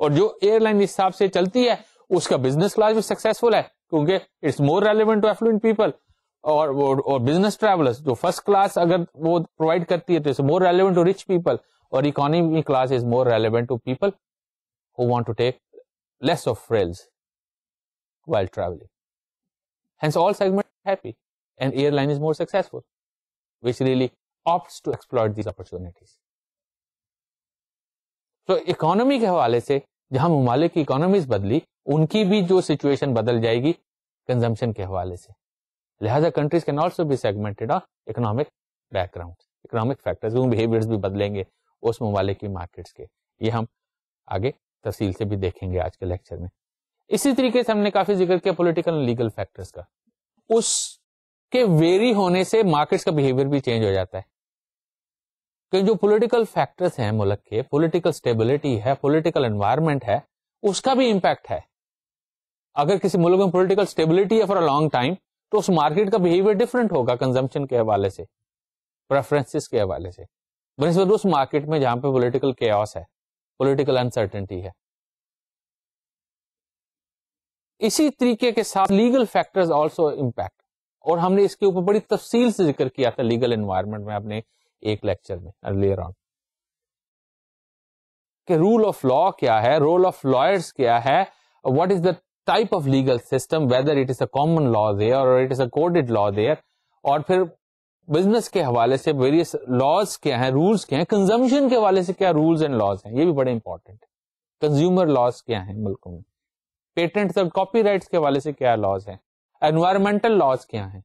اور جو ایئر لائن اس حساب سے چلتی ہے اس کا بزنس کلاس بھی سکسیسفل ہے, کیونکہ it's more relevant to affluent people, اور بزنس ٹریولرز جو فرسٹ کلاس اگر وہ پرووائڈ کرتی ہے تو it's more relevant to rich people, اور economy class is more relevant to people who want to take less of frills while traveling. Hence all segments are happy and airline is more successful, which really opts to exploit these opportunities. So economy کے حوالے سے جہاں ممالک کی economies بدلی, ان کی بھی جو situation بدل جائے گی consumption کے حوالے سے. لہذا countries can also be segmented on economic backgrounds, economic factors, جو behaviors بھی بدلیں گے اس ممالک کی مارکیٹس کے. یہ ہم آگے تفصیل سے بھی دیکھیں گے آج کے لیکچر میں. اسی طریقے سے ہم نے کافی ذکر کیا پولیٹیکل اور لیگل فیکٹرز کا. اس کے ویری ہونے سے مارکیٹس کا بیہیویئر بھی چینج ہو جاتا ہے, کہ جو پولیٹیکل فیکٹرز ہیں ملک کے, پولیٹیکل سٹیبلٹی ہے, پولیٹیکل انوائرمنٹ ہے, اس کا بھی امپیکٹ ہے. اگر کسی ملک میں پولیٹیکل سٹیبلٹی ہے فار اے لانگ ٹائم تو اس مارکیٹ کا بیہیویئر ڈفرنٹ ہوگا کنزمپشن کے حوالے سے, پریفرنسز کے حوالے سے, بنسبت اس مارکیٹ میں جہاں پہ پولیٹیکل کیوس ہے, پولیٹیکل انسرٹنٹی ہے. اسی طریقے کے ساتھ لیگل فیکٹرز آلسو امپیکٹ, اور ہم نے اس کے اوپر بڑی تفصیل سے ذکر کیا تھا لیگل انوائرمنٹ میں. آپ نے ایک لیکچر میں ارلیئر آن کہ رول آف لا کیا ہے, رول آف لائرس کیا ہے, what is the type of legal system, whether it is a common law there or it is a coded law there, اور پھر بزنس کے حوالے سے ویریس لاز کیا ہیں, رولس کیا ہیں, کنزمپشن کے حوالے سے کیا رولز اینڈ لاز ہیں, یہ بھی بڑے امپورٹنٹ ہے, کنزیومر لاز کیا ہیں ملکوں میں, پیٹنٹ اور کاپی رائٹس کے حوالے سے کیا لاز ہیں, انوائرمنٹل لاز کیا ہیں.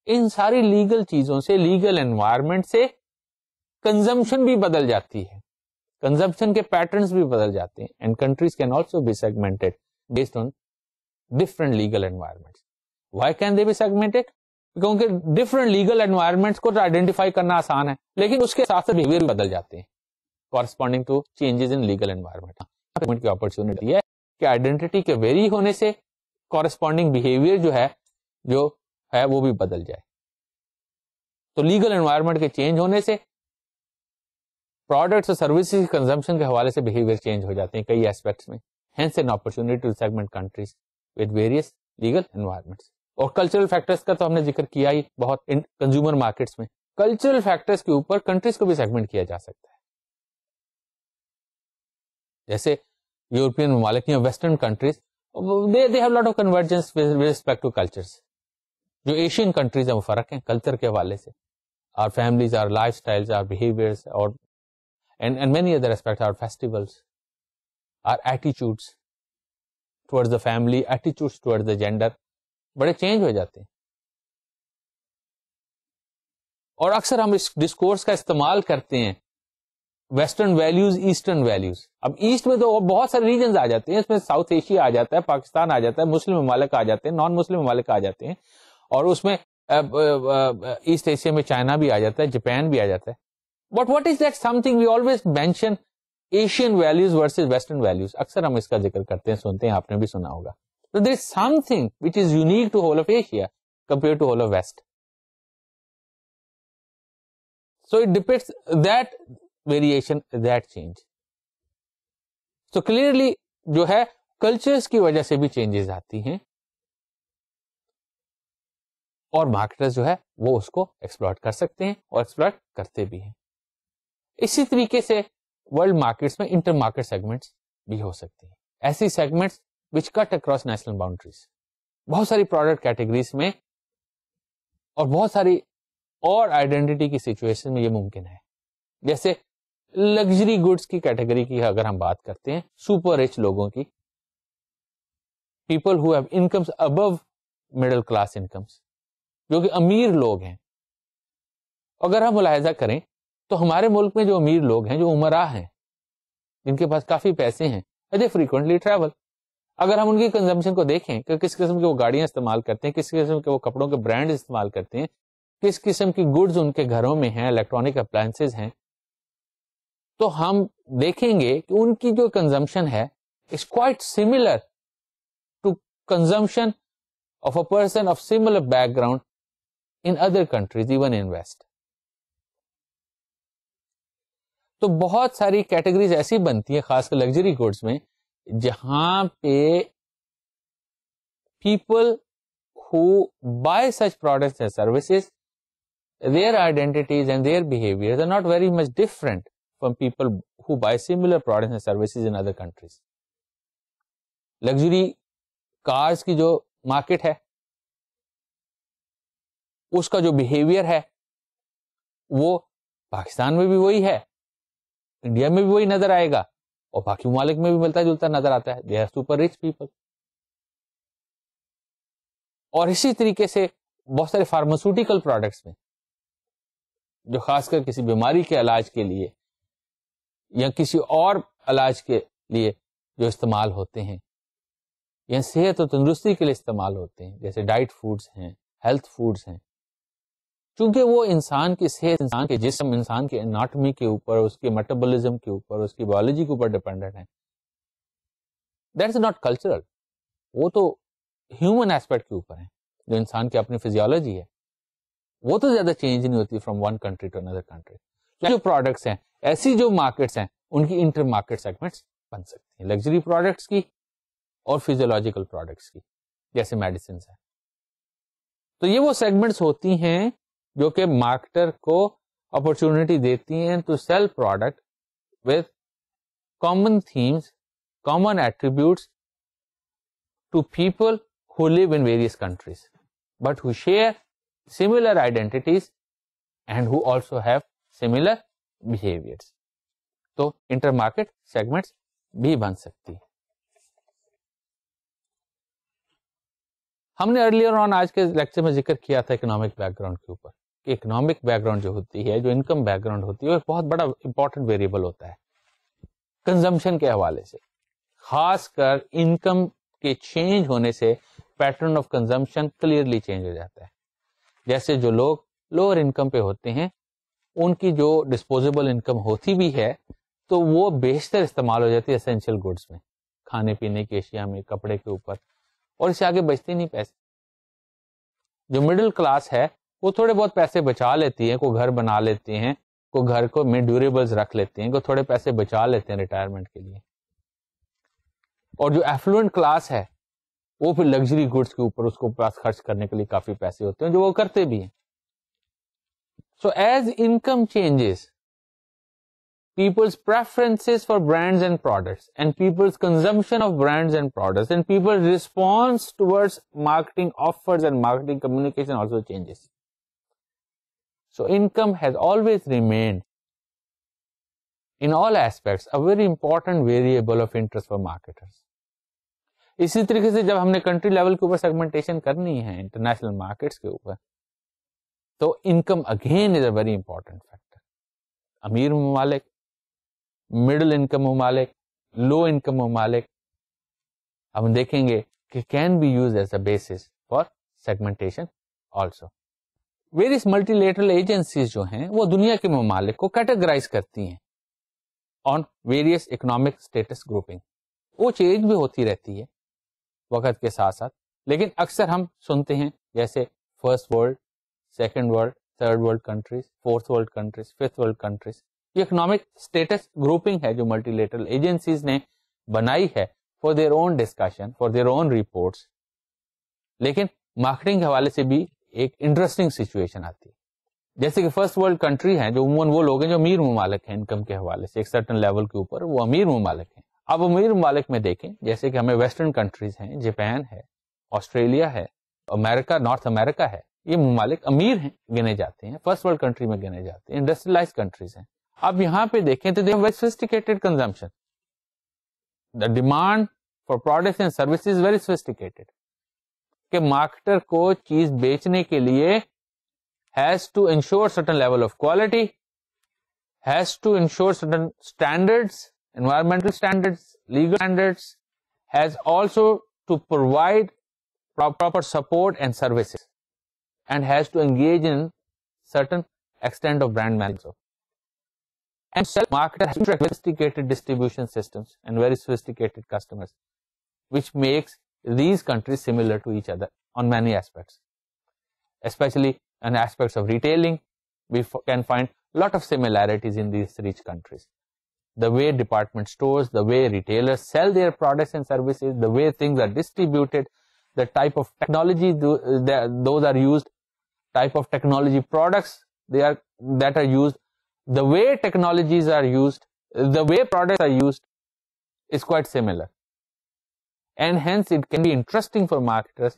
ان ساری لیگل چیزوں سے, لیگل انوائرمنٹ سے کنزمپشن بھی بدل جاتی ہے, کنزمپشن کے پیٹرنس بھی بدل جاتے ہیں, and countries can also be segmented based on different legal environment. Why can they be segmented? کیونکہ ڈفرنٹ لیگل انوائرمنٹس کو آئیڈینٹیفائی کرنا آسان ہے, لیکن اس کے ساتھ بہیویئر بدل جاتے ہیں corresponding to changes in legal environment. کی اپرچونٹی ہے کہ آئیڈینٹی کے ویری ہونے سے کورسپونڈنگ بہیویئر جو ہے وہ بھی بدل جائے. تو لیگل انوائرمنٹ کے چینج ہونے سے پروڈکٹس اور سروسز کنزمپشن کے حوالے سے بہیویئر چینج ہو جاتے ہیں کئی ایسپیکٹس میں. Hence an opportunity to segment countries with various legal environments. اور کلچرل فیکٹرز کا تو ہم نے ذکر کیا ہی بہت ان کنزیومر مارکیٹس میں. کلچرل فیکٹرز کے اوپر کنٹریز کو بھی سیگمنٹ کیا جا سکتا ہے. جیسے یورپین ممالک یا western countries they have lot of convergence with respect to cultures. جو ایشین کنٹریز ہیں وہ فرق ہیں کلچر کے حوالے سے. Our families, our lifestyles, our behaviors, and many other aspects, our festivals, our attitudes towards the family, attitudes towards the gender, بڑے change ہو جاتے ہیں. اور اکثر ہم اس ڈسکورس کا استعمال کرتے ہیں ویسٹرن ویلیوز, ایسٹرن ویلیوز. اب ایسٹ میں تو بہت سارے ریجنز آ جاتے ہیں, اس میں ساؤتھ ایشیا آ جاتا ہے, پاکستان آ جاتا ہے, مسلم ممالک آ جاتے ہیں, نان مسلم ممالک آ جاتے ہیں, اور اس میں ایسٹ ایشیا میں چائنا بھی آ جاتا ہے, جاپان بھی آ جاتا ہے. But what is that something we always mention Asian values versus western values. اکثر ہم اس کا ذکر کرتے ہیں, سنتے ہیں, آپ نے بھی سنا ہوگا. So there is something which is unique to whole of Asia compared to whole of West. So it depicts that variation, that change. So clearly جو ہے کلچرز کی وجہ سے بھی چینجز آتی ہیں, اور مارکیٹرز جو ہے وہ اس کو ایکسپلوٹ کر سکتے ہیں اور ایکسپلوٹ کرتے بھی ہیں. اسی طریقے سے ورلڈ مارکیٹس میں انٹر مارکیٹ سیگمنٹس بھی ہو سکتے ہیں, ایسی segments which cut across national boundaries. بہت ساری پروڈکٹ کیٹیگریز میں اور بہت ساری اور آئیڈینٹی کی سچویشن میں یہ ممکن ہے. جیسے لگژری گڈس کی کیٹیگری کی اگر ہم بات کرتے ہیں, سپر رچ لوگوں کی, people who have incomes above middle class incomes, جو کہ امیر لوگ ہیں. اگر ہم ملاحظہ کریں تو ہمارے ملک میں جو امیر لوگ ہیں, جو عمراء ہیں, جن کے پاس کافی پیسے ہیں, they frequently travel. اگر ہم ان کی کنزمپشن کو دیکھیں کہ کس قسم کی وہ گاڑیاں استعمال کرتے ہیں, کس قسم کے وہ کپڑوں کے برانڈ استعمال کرتے ہیں, کس قسم کی گڈز ان کے گھروں میں ہیں, الیکٹرانک اپلائنسز ہیں, تو ہم دیکھیں گے کہ ان کی جو کنزمپشن ہے is quite similar to consumption of a person of similar background in other countries, even in west. تو بہت ساری کیٹیگریز ایسی بنتی ہیں خاص کر لگژری گڈس میں, جہاں پہ people who buy such products and services, their identities and their behaviors are not very much different from people who buy similar products and services in other countries. Luxury cars کی جو market ہے, اس کا جو behaviour ہے وہ پاکستان میں بھی وہی ہے, انڈیا میں بھی وہی نظر آئے گا, اور باقی ممالک میں بھی ملتا جلتا نظر آتا ہے. They are super rich people. اور اسی طریقے سے بہت سارے فارماسیوٹیکل پروڈکٹس میں, جو خاص کر کسی بیماری کے علاج کے لیے یا کسی اور علاج کے لیے جو استعمال ہوتے ہیں, یا صحت و تندرستی کے لیے استعمال ہوتے ہیں, جیسے ڈائٹ فوڈز ہیں, ہیلتھ فوڈز ہیں, چونکہ وہ انسان کی صحت, انسان کے جسم, انسان کے اناٹمی کے اوپر, اس کے میٹابولزم کے اوپر, اس کی بایولوجی کے اوپر ڈیپینڈنٹ ہے. دیٹس ناٹ کلچرل, وہ تو ہیومن ایسپیکٹ کے اوپر ہے, جو انسان کی اپنی فزیولوجی ہے, وہ تو زیادہ چینج نہیں ہوتی from one country to another country. جو پروڈکٹس ہیں, ایسی جو مارکیٹس ہیں, ان کی انٹر مارکیٹ سیگمنٹس بن سکتی ہیں, لگژری پروڈکٹس کی اور فزیولوجیکل پروڈکٹس کی, جیسے میڈیسنس ہیں. تو یہ وہ سیگمنٹس ہوتی ہیں جو کہ مارکیٹر کو اپرچونٹی دیتی ہیں to sell product with common themes, common attributes to people who live in various countries, but who share similar identities and who also have similar behaviors. تو انٹر مارکیٹ سیگمنٹس بھی بن سکتی. ہم نے earlier on آج کے lecture میں ذکر کیا تھا اکنامک بیک گراؤنڈ کے اوپر کہ اکنامک بیک گراؤنڈ جو ہوتی ہے, جو انکم بیک گراؤنڈ ہوتی ہے, وہ ایک بہت بڑا امپورٹنٹ ویریبل ہوتا ہے کنزمپشن کے حوالے سے. خاص کر انکم کے چینج ہونے سے pattern of consumption clearly change ہو جاتا ہے. جیسے جو لوگ لوور انکم پہ ہوتے ہیں ان کی جو ڈسپوزیبل انکم ہوتی بھی ہے تو وہ بیشتر استعمال ہو جاتی ہے اسینشیل گڈس میں, کھانے پینے کی اشیاء میں, کپڑے کے اوپر, اور اس سے آگے بچتے نہیں پیسے. جو مڈل کلاس ہے وہ تھوڑے بہت پیسے بچا لیتی ہے, کوئی گھر بنا لیتے ہیں, کوئی گھر کو میں ڈیوریبلز رکھ لیتے ہیں, کوئی تھوڑے پیسے بچا لیتے ہیں ریٹائرمنٹ کے لیے. اور جو ایفلوئنٹ کلاس ہے وہ پھر لگژری گڈس کے اوپر اس کو پاس خرچ کرنے کے لیے کافی پیسے ہوتے ہیں, جو وہ کرتے بھی ہیں. So as income changes, people's preferences for brands and products and people's consumption of brands and products and people's response towards marketing offers and marketing communication also changes. So income has always remained in all aspects a very important variable of interest for marketers. اسی طریقے سے جب ہم نے country level کے اوپر segmentation کرنی ہے انٹرنیشنل مارکیٹس کے اوپر, تو income again is a very important factor. امیر ممالک, مڈل انکم ممالک, لو انکم ممالک, ہم دیکھیں گے کہ can be use as a basis for segmentation also. Various multilateral agencies جو ہیں وہ دنیا کے ممالک کو کیٹیگرائز کرتی ہیں on various economic status grouping. وہ چینج بھی ہوتی رہتی ہے وقت کے ساتھ ساتھ, لیکن اکثر ہم سنتے ہیں جیسے first world, second world, third world countries, fourth world countries, fifth world countries. یہ اکنامک اسٹیٹس گروپنگ ہے جو ملٹی لیٹرل ایجنسیز نے بنائی ہے for their own discussion, for their own reports. لیکن مارکیٹنگ کے حوالے سے بھی ایک انٹرسٹنگ سچویشن آتی ہے. جیسے کہ فرسٹ ورلڈ کنٹری ہیں جو عموماً وہ لوگ ہیں جو امیر ممالک ہیں انکم کے حوالے سے, ایک سرٹن لیول کے اوپر وہ امیر ممالک ہیں. اب امیر ممالک میں دیکھیں جیسے کہ ہمیں ویسٹرن کنٹریز ہیں, جاپان ہے, آسٹریلیا ہے, امریکہ, نارتھ امریکہ ہے, یہ ممالک امیر ہیں, گنے جاتے ہیں, فرسٹ ورلڈ کنٹری میں گنے جاتے ہیں, انڈسٹریلائز کنٹریز ہیں. اب یہاں پہ دیکھیں تو they very sophisticated consumption, the demand for products and services very sophisticated, کہ مارکیٹر کو چیز بیچنے کے لیے has to ensure certain level of quality, has to ensure certain standards, environmental standards, legal standards, has also to provide proper support and services, and has to engage in certain extent of brand management. And self-marketer has sophisticated distribution systems and very sophisticated customers, which makes these countries similar to each other on many aspects. Especially in aspects of retailing, we can find a lot of similarities in these rich countries. The way department stores, the way retailers sell their products and services, the way things are distributed, the type of technology those are used, type of technology products that are used, the way technologies are used, the way products are used is quite similar. And hence it can be interesting for marketers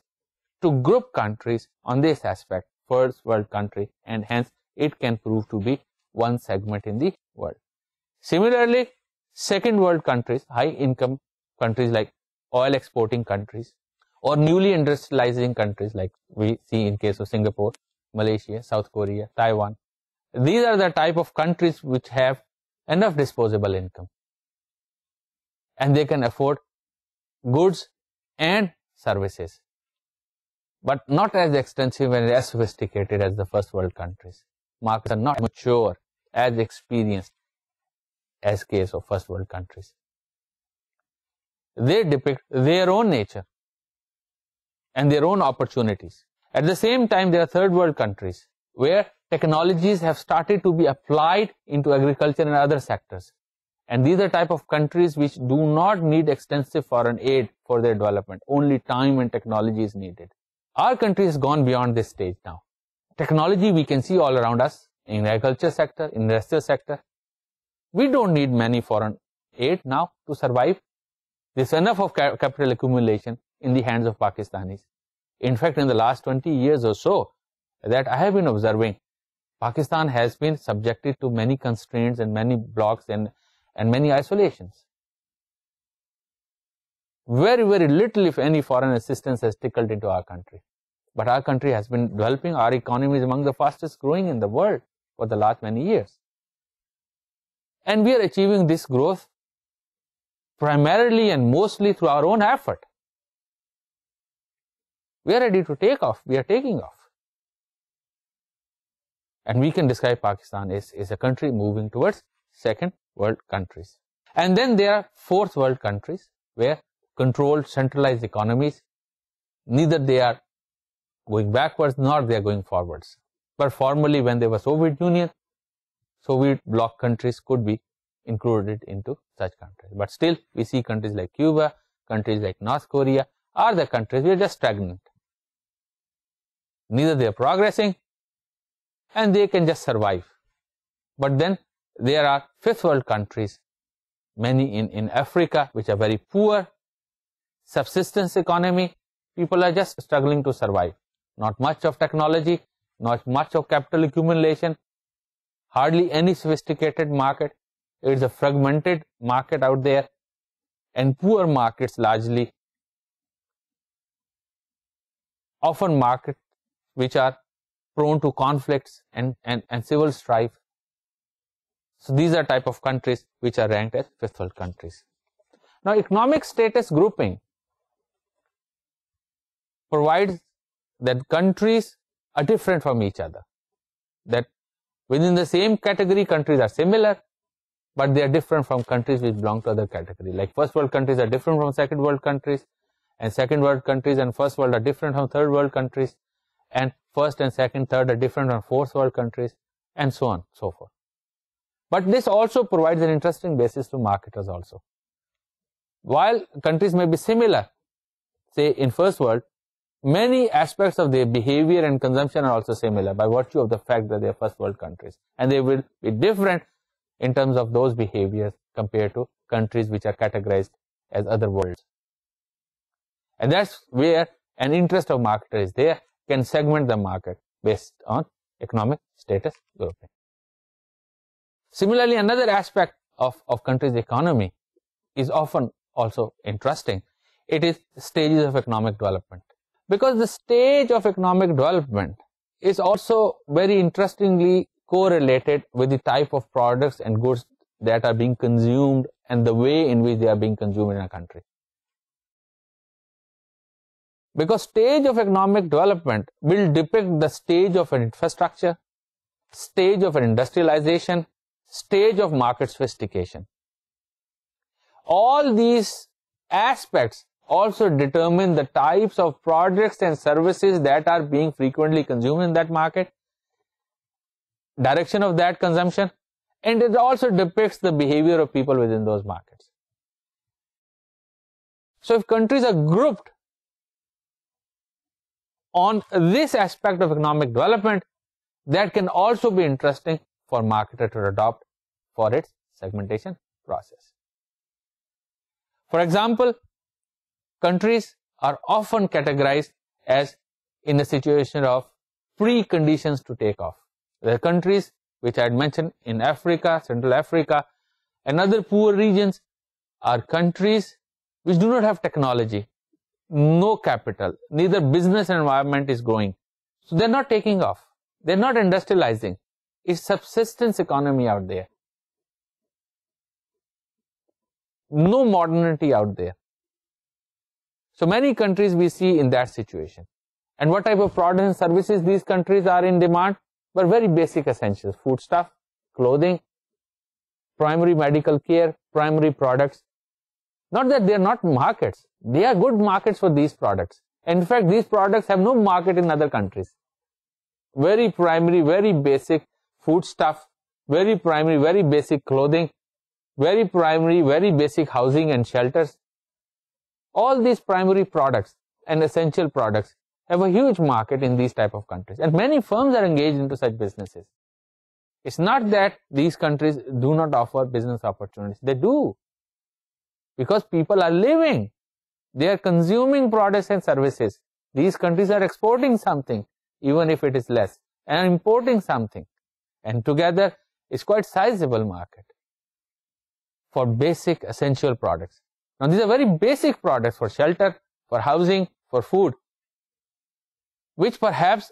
to group countries on this aspect, first world country, and hence it can prove to be one segment in the world. Similarly, second world countries, high income countries like oil exporting countries, or newly industrializing countries like we see in case of Singapore, Malaysia, South Korea, Taiwan. These are the type of countries which have enough disposable income, and they can afford goods and services, but not as extensive and as sophisticated as the first world countries. Markets are not mature, as experienced as case of first world countries. They depict their own nature and their own opportunities. At the same time, there are third world countries where technologies have started to be applied into agriculture and other sectors. And these are type of countries which do not need extensive foreign aid for their development. Only time and technology is needed. Our country has gone beyond this stage now. Technology we can see all around us in agriculture sector, industrial sector. We don't need many foreign aid now to survive. There's enough of capital accumulation in the hands of Pakistanis. In fact, in the last 20 years or so that I have been observing, Pakistan has been subjected to many constraints and many blocks and many isolations. Very, very little, if any, foreign assistance has trickled into our country. But our country has been developing. Our economy is among the fastest growing in the world for the last many years. And we are achieving this growth primarily and mostly through our own effort. We are ready to take off. We are taking off. And we can describe Pakistan as a country moving towards second world countries. And then there are fourth world countries where controlled, centralized economies, neither they are going backwards nor they are going forwards. But formally, when there was Soviet Union, Soviet bloc countries could be included into such countries. But still, we see countries like Cuba, countries like North Korea are the countries we are just stagnant. Neither they are progressing and they can just survive. But then there are fifth world countries, many in Africa, which are very poor, subsistence economy. People are just struggling to survive. Not much of technology, not much of capital accumulation, hardly any sophisticated market. It is a fragmented market out there, and poor markets largely, often markets which are prone to conflicts and civil strife. So these are type of countries which are ranked as fifth world countries. Now, economic status grouping provides that countries are different from each other. That within the same category, countries are similar, but they are different from countries which belong to other category. Like first world countries are different from second world countries, and second world countries and first world are different from third world countries, and first and second, third are different from fourth world countries, and so on, so forth. But this also provides an interesting basis to marketers also. While countries may be similar, say in first world, many aspects of their behavior and consumption are also similar by virtue of the fact that they are first world countries. And they will be different in terms of those behaviors compared to countries which are categorized as other worlds. And that's where an interest of marketer is there, can segment the market based on economic status grouping. Similarly, another aspect of country's economy is often also interesting. It is stages of economic development. Because the stage of economic development is also very interestingly correlated with the type of products and goods that are being consumed and the way in which they are being consumed in a country. Because stage of economic development will depict the stage of an infrastructure, stage of an industrialization, stage of market sophistication. All these aspects also determine the types of products and services that are being frequently consumed in that market, direction of that consumption, and it also depicts the behavior of people within those markets. So if countries are grouped on this aspect of economic development, that can also be interesting for marketer to adopt for its segmentation process. For example, countries are often categorized as in a situation of preconditions to take off. There are countries which I had mentioned in Africa, Central Africa, and other poor regions are countries which do not have technology, no capital, neither business environment is growing. So they're not taking off. They're not industrializing. It's subsistence economy out there. No modernity out there. So many countries we see in that situation. And what type of products and services these countries are in demand? But very basic essentials, foodstuff, clothing, primary medical care, primary products. Not that they are not markets. They are good markets for these products. In fact, these products have no market in other countries. Very primary, very basic foodstuff, very primary, very basic clothing, very primary, very basic housing and shelters. All these primary products and essential products have a huge market in these type of countries. And many firms are engaged into such businesses. It's not that these countries do not offer business opportunities. They do. Because people are living. They are consuming products and services. These countries are exporting something, even if it is less, and importing something. And together, it's quite sizable market for basic essential products. Now, these are very basic products for shelter, for housing, for food, which perhaps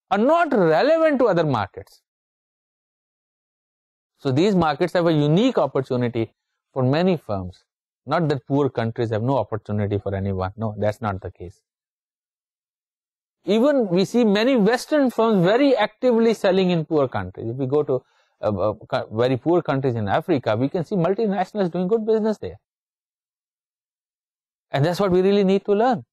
are not relevant to other markets. So these markets have a unique opportunity for many firms. Not that poor countries have no opportunity for anyone. No, that's not the case. Even we see many Western firms very actively selling in poor countries. If we go to very poor countries in Africa, we can see multinationals doing good business there. And that's what we really need to learn.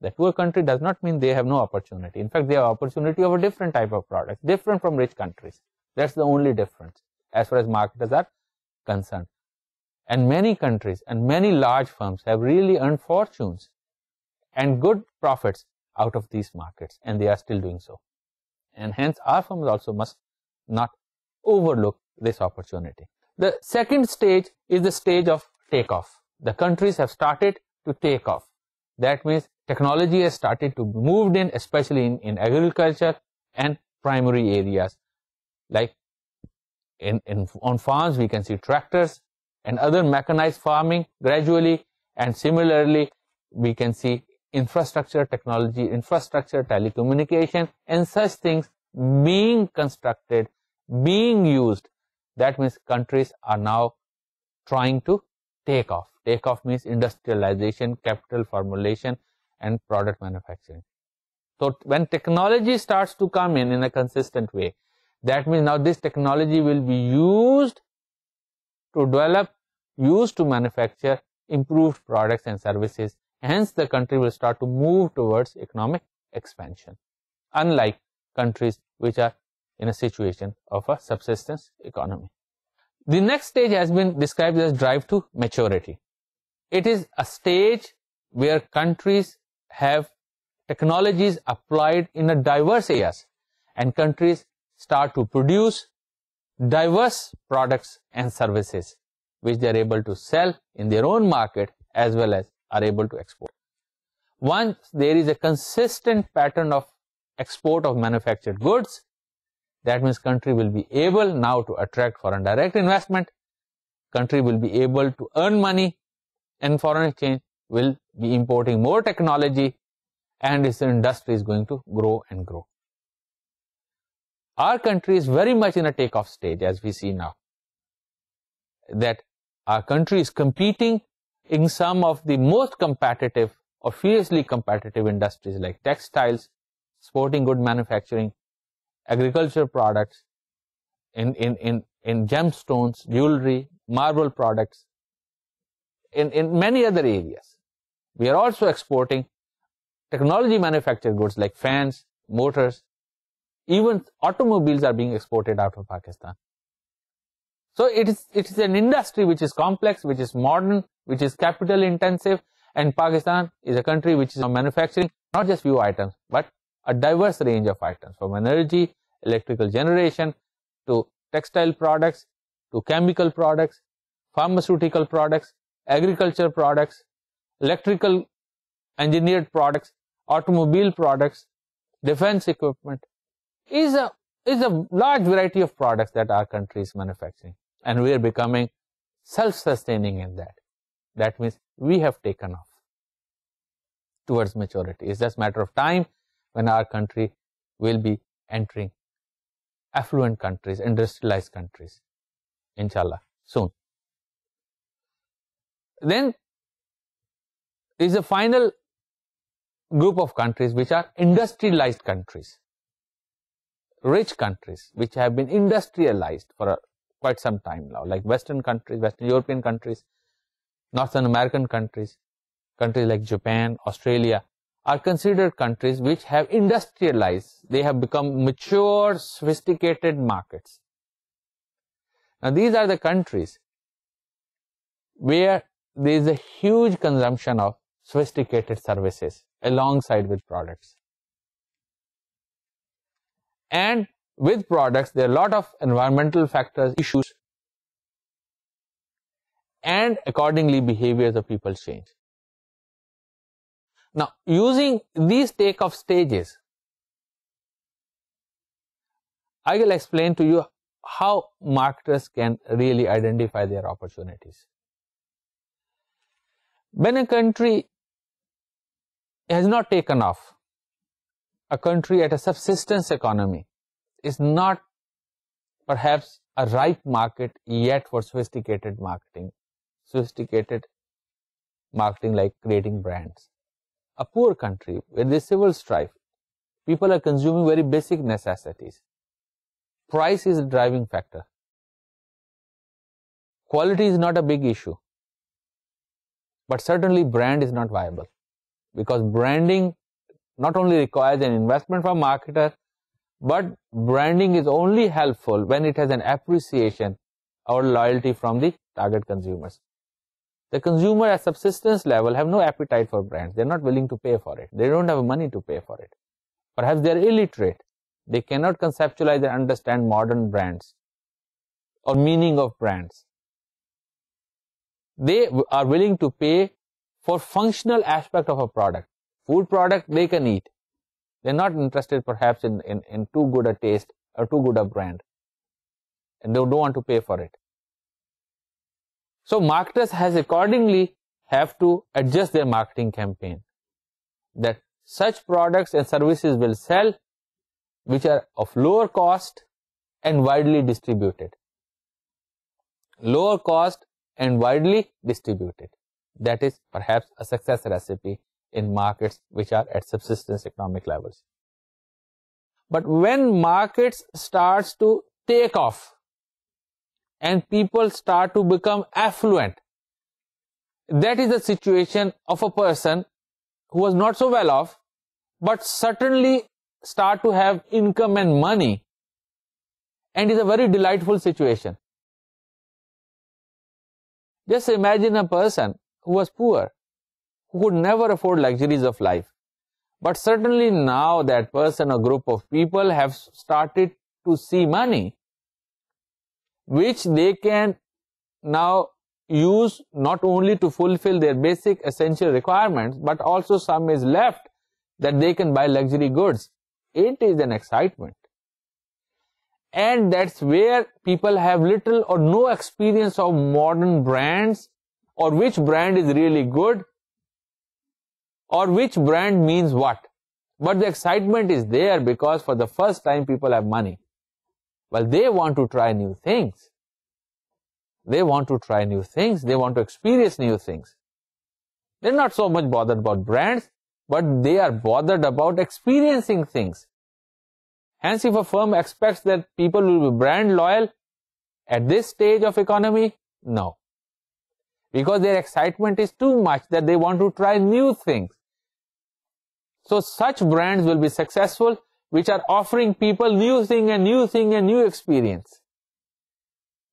That poor country does not mean they have no opportunity. In fact, they have opportunity of a different type of product, different from rich countries. That's the only difference as far as marketers are concerned. And many countries and many large firms have really earned fortunes and good profits out of these markets, and they are still doing so. And hence, our firms also must not overlook this opportunity. The second stage is the stage of takeoff. The countries have started to take off. That means technology has started to be moved in, especially in agriculture and primary areas. Like on farms, we can see tractors and other mechanized farming gradually, and similarly, we can see infrastructure technology, infrastructure, telecommunication, and such things being constructed, being used. That means countries are now trying to take off. Take off means industrialization, capital formulation, and product manufacturing. So when technology starts to come in a consistent way, that means now this technology will be used to develop, used to manufacture improved products and services. Hence, the country will start to move towards economic expansion, unlike countries which are in a situation of a subsistence economy. The next stage has been described as drive to maturity. It is a stage where countries have technologies applied in a diverse areas, and countries start to produce diverse products and services which they are able to sell in their own market as well as are able to export. Once there is a consistent pattern of export of manufactured goods, that means country will be able now to attract foreign direct investment, country will be able to earn money, and foreign exchange will be importing more technology, and its industry is going to grow and grow. Our country is very much in a takeoff stage, as we see now, that our country is competing in some of the most competitive or fiercely competitive industries like textiles, sporting good manufacturing, agriculture products, in gemstones, jewelry, marble products, in many other areas. We are also exporting technology manufactured goods like fans, motors, even automobiles are being exported out of Pakistan. So it is an industry which is complex, which is modern, which is capital intensive, and Pakistan is a country which is manufacturing not just few items, but a diverse range of items, from energy, electrical generation, to textile products, to chemical products, pharmaceutical products, agriculture products, electrical engineered products, automobile products, defense equipment. Is a large variety of products that our country is manufacturing, and we are becoming self-sustaining in that. That means we have taken off towards maturity. It's just a matter of time when our country will be entering affluent countries, industrialized countries, inshallah, soon. Then is a final group of countries which are industrialized countries, rich countries which have been industrialized for quite some time now, like Western countries, Western European countries, Northern American countries, countries like Japan, Australia, are considered countries which have industrialized. They have become mature, sophisticated markets. Now, these are the countries where there is a huge consumption of sophisticated services alongside with products. And with products, there are a lot of environmental factors, issues, and accordingly behaviors of people change. Now, using these takeoff stages, I will explain to you how marketers can really identify their opportunities. When a country has not taken off, a country at a subsistence economy is not perhaps a ripe market yet for sophisticated marketing like creating brands. A poor country where there is civil strife, people are consuming very basic necessities. Price is a driving factor. Quality is not a big issue. But certainly brand is not viable, because branding not only requires an investment from marketer, but branding is only helpful when it has an appreciation or loyalty from the target consumers. The consumer at subsistence level have no appetite for brands. They're not willing to pay for it. They don't have money to pay for it. Perhaps they're illiterate. They cannot conceptualize and understand modern brands or meaning of brands. They are willing to pay for functional aspect of a product. Food product they can eat. They're not interested perhaps in too good a taste or too good a brand. And they don't want to pay for it. So marketers has accordingly have to adjust their marketing campaign, that such products and services will sell which are of lower cost and widely distributed. Lower cost and widely distributed. That is perhaps a success recipe in markets which are at subsistence economic levels. But when markets starts to take off and people start to become affluent, that is the situation of a person who was not so well off, but certainly start to have income and money, and is a very delightful situation. Just imagine a person who was poor, who could never afford luxuries of life. But certainly now that person or group of people have started to see money, which they can now use not only to fulfill their basic essential requirements, but also some is left that they can buy luxury goods. It is an excitement. And that's where people have little or no experience of modern brands, or which brand is really good, or which brand means what. But the excitement is there because for the first time people have money. Well, they want to try new things. They want to try new things. They want to experience new things. They're not so much bothered about brands, but they are bothered about experiencing things. Hence, if a firm expects that people will be brand loyal at this stage of economy, no. Because their excitement is too much that they want to try new things. So such brands will be successful which are offering people new thing and new thing and new experience.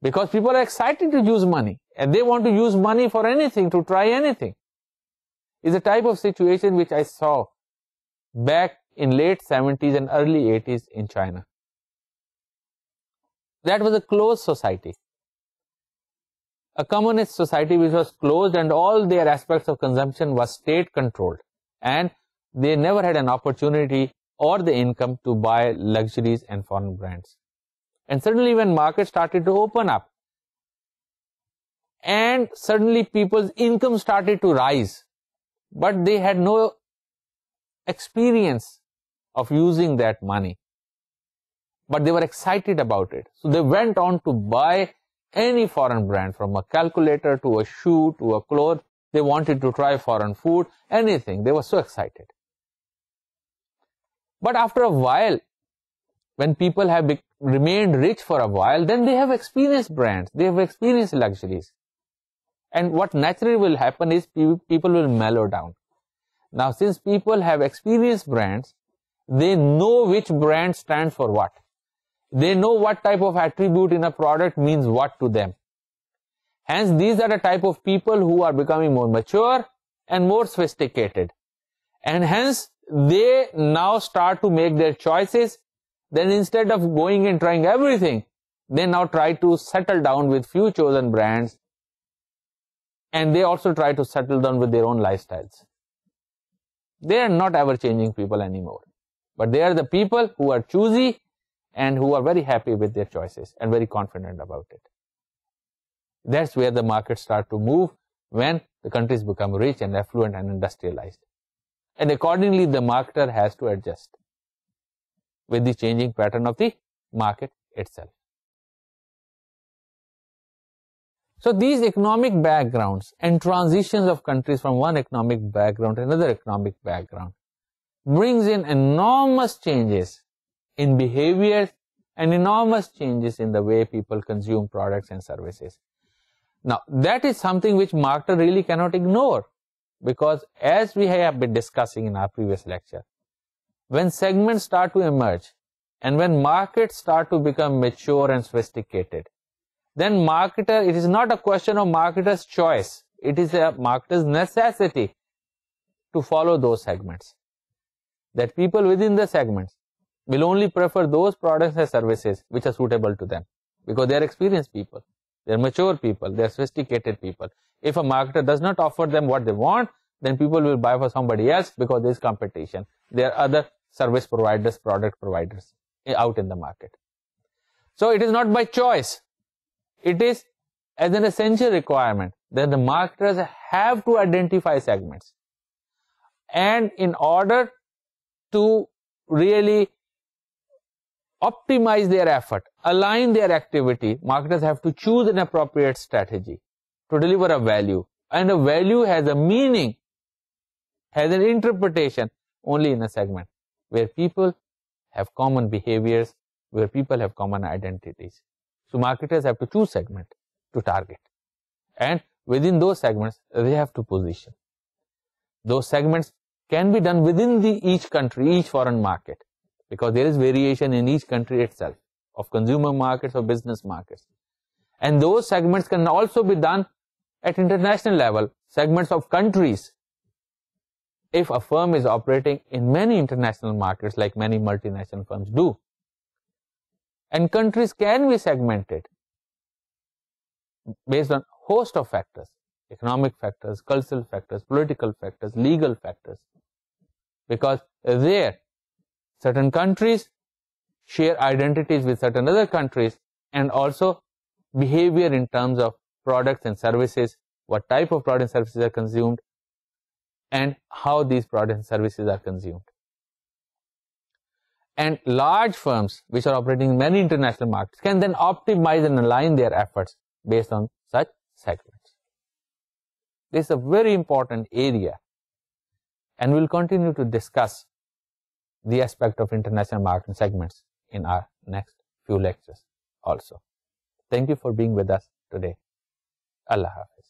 Because people are excited to use money and they want to use money for anything, to try anything. It's a type of situation which I saw back in late 70s and early 80s in China. That was a closed society. A communist society which was closed, and all their aspects of consumption was state controlled. And they never had an opportunity or the income to buy luxuries and foreign brands. And suddenly when markets started to open up, and suddenly people's income started to rise, but they had no experience of using that money. But they were excited about it. So they went on to buy any foreign brand, from a calculator to a shoe to a cloth. They wanted to try foreign food, anything. They were so excited. But after a while, when people have remained rich for a while, then they have experienced brands. They have experienced luxuries. And what naturally will happen is people will mellow down. Now, since people have experienced brands, they know which brand stands for what. They know what type of attribute in a product means what to them. Hence, these are the type of people who are becoming more mature and more sophisticated. And hence, they now start to make their choices then instead of going and trying everything, they now try to settle down with few chosen brands, and they also try to settle down with their own lifestyles. They are not ever changing people anymore, but they are the people who are choosy and who are very happy with their choices and very confident about it. That's where the markets start to move when the countries become rich and affluent and industrialized. And accordingly, the marketer has to adjust with the changing pattern of the market itself. So these economic backgrounds and transitions of countries from one economic background to another economic background brings in enormous changes in behavior and enormous changes in the way people consume products and services. Now, that is something which marketer really cannot ignore, because as we have been discussing in our previous lecture, when segments start to emerge and when markets start to become mature and sophisticated, then marketer, it is not a question of marketer's choice, it is a marketer's necessity to follow those segments. That people within the segments will only prefer those products and services which are suitable to them, because they are experienced people, they are mature people, they are sophisticated people. If a marketer does not offer them what they want, then people will buy for somebody else because there is competition. There are other service providers, product providers out in the market. So it is not by choice. It is as an essential requirement that the marketers have to identify segments. And in order to really optimize their effort, align their activity, marketers have to choose an appropriate strategy to deliver a value. And a value has a meaning, has an interpretation only in a segment where people have common behaviors, where people have common identities. So marketers have to choose segment to target. And within those segments, they have to position. Those segments can be done within each country, each foreign market, because there is variation in each country itself, of consumer markets or business markets. And those segments can also be done at international level, segments of countries. If a firm is operating in many international markets, like many multinational firms do, and countries can be segmented based on a host of factors, economic factors, cultural factors, political factors, legal factors, because there certain countries share identities with certain other countries, and also behavior in terms of products and services, what type of products and services are consumed, and how these products and services are consumed. And large firms which are operating in many international markets can then optimize and align their efforts based on such segments. This is a very important area, and we'll continue to discuss the aspect of international market segments in our next few lectures also. Thank you for being with us today. Allah Hafiz.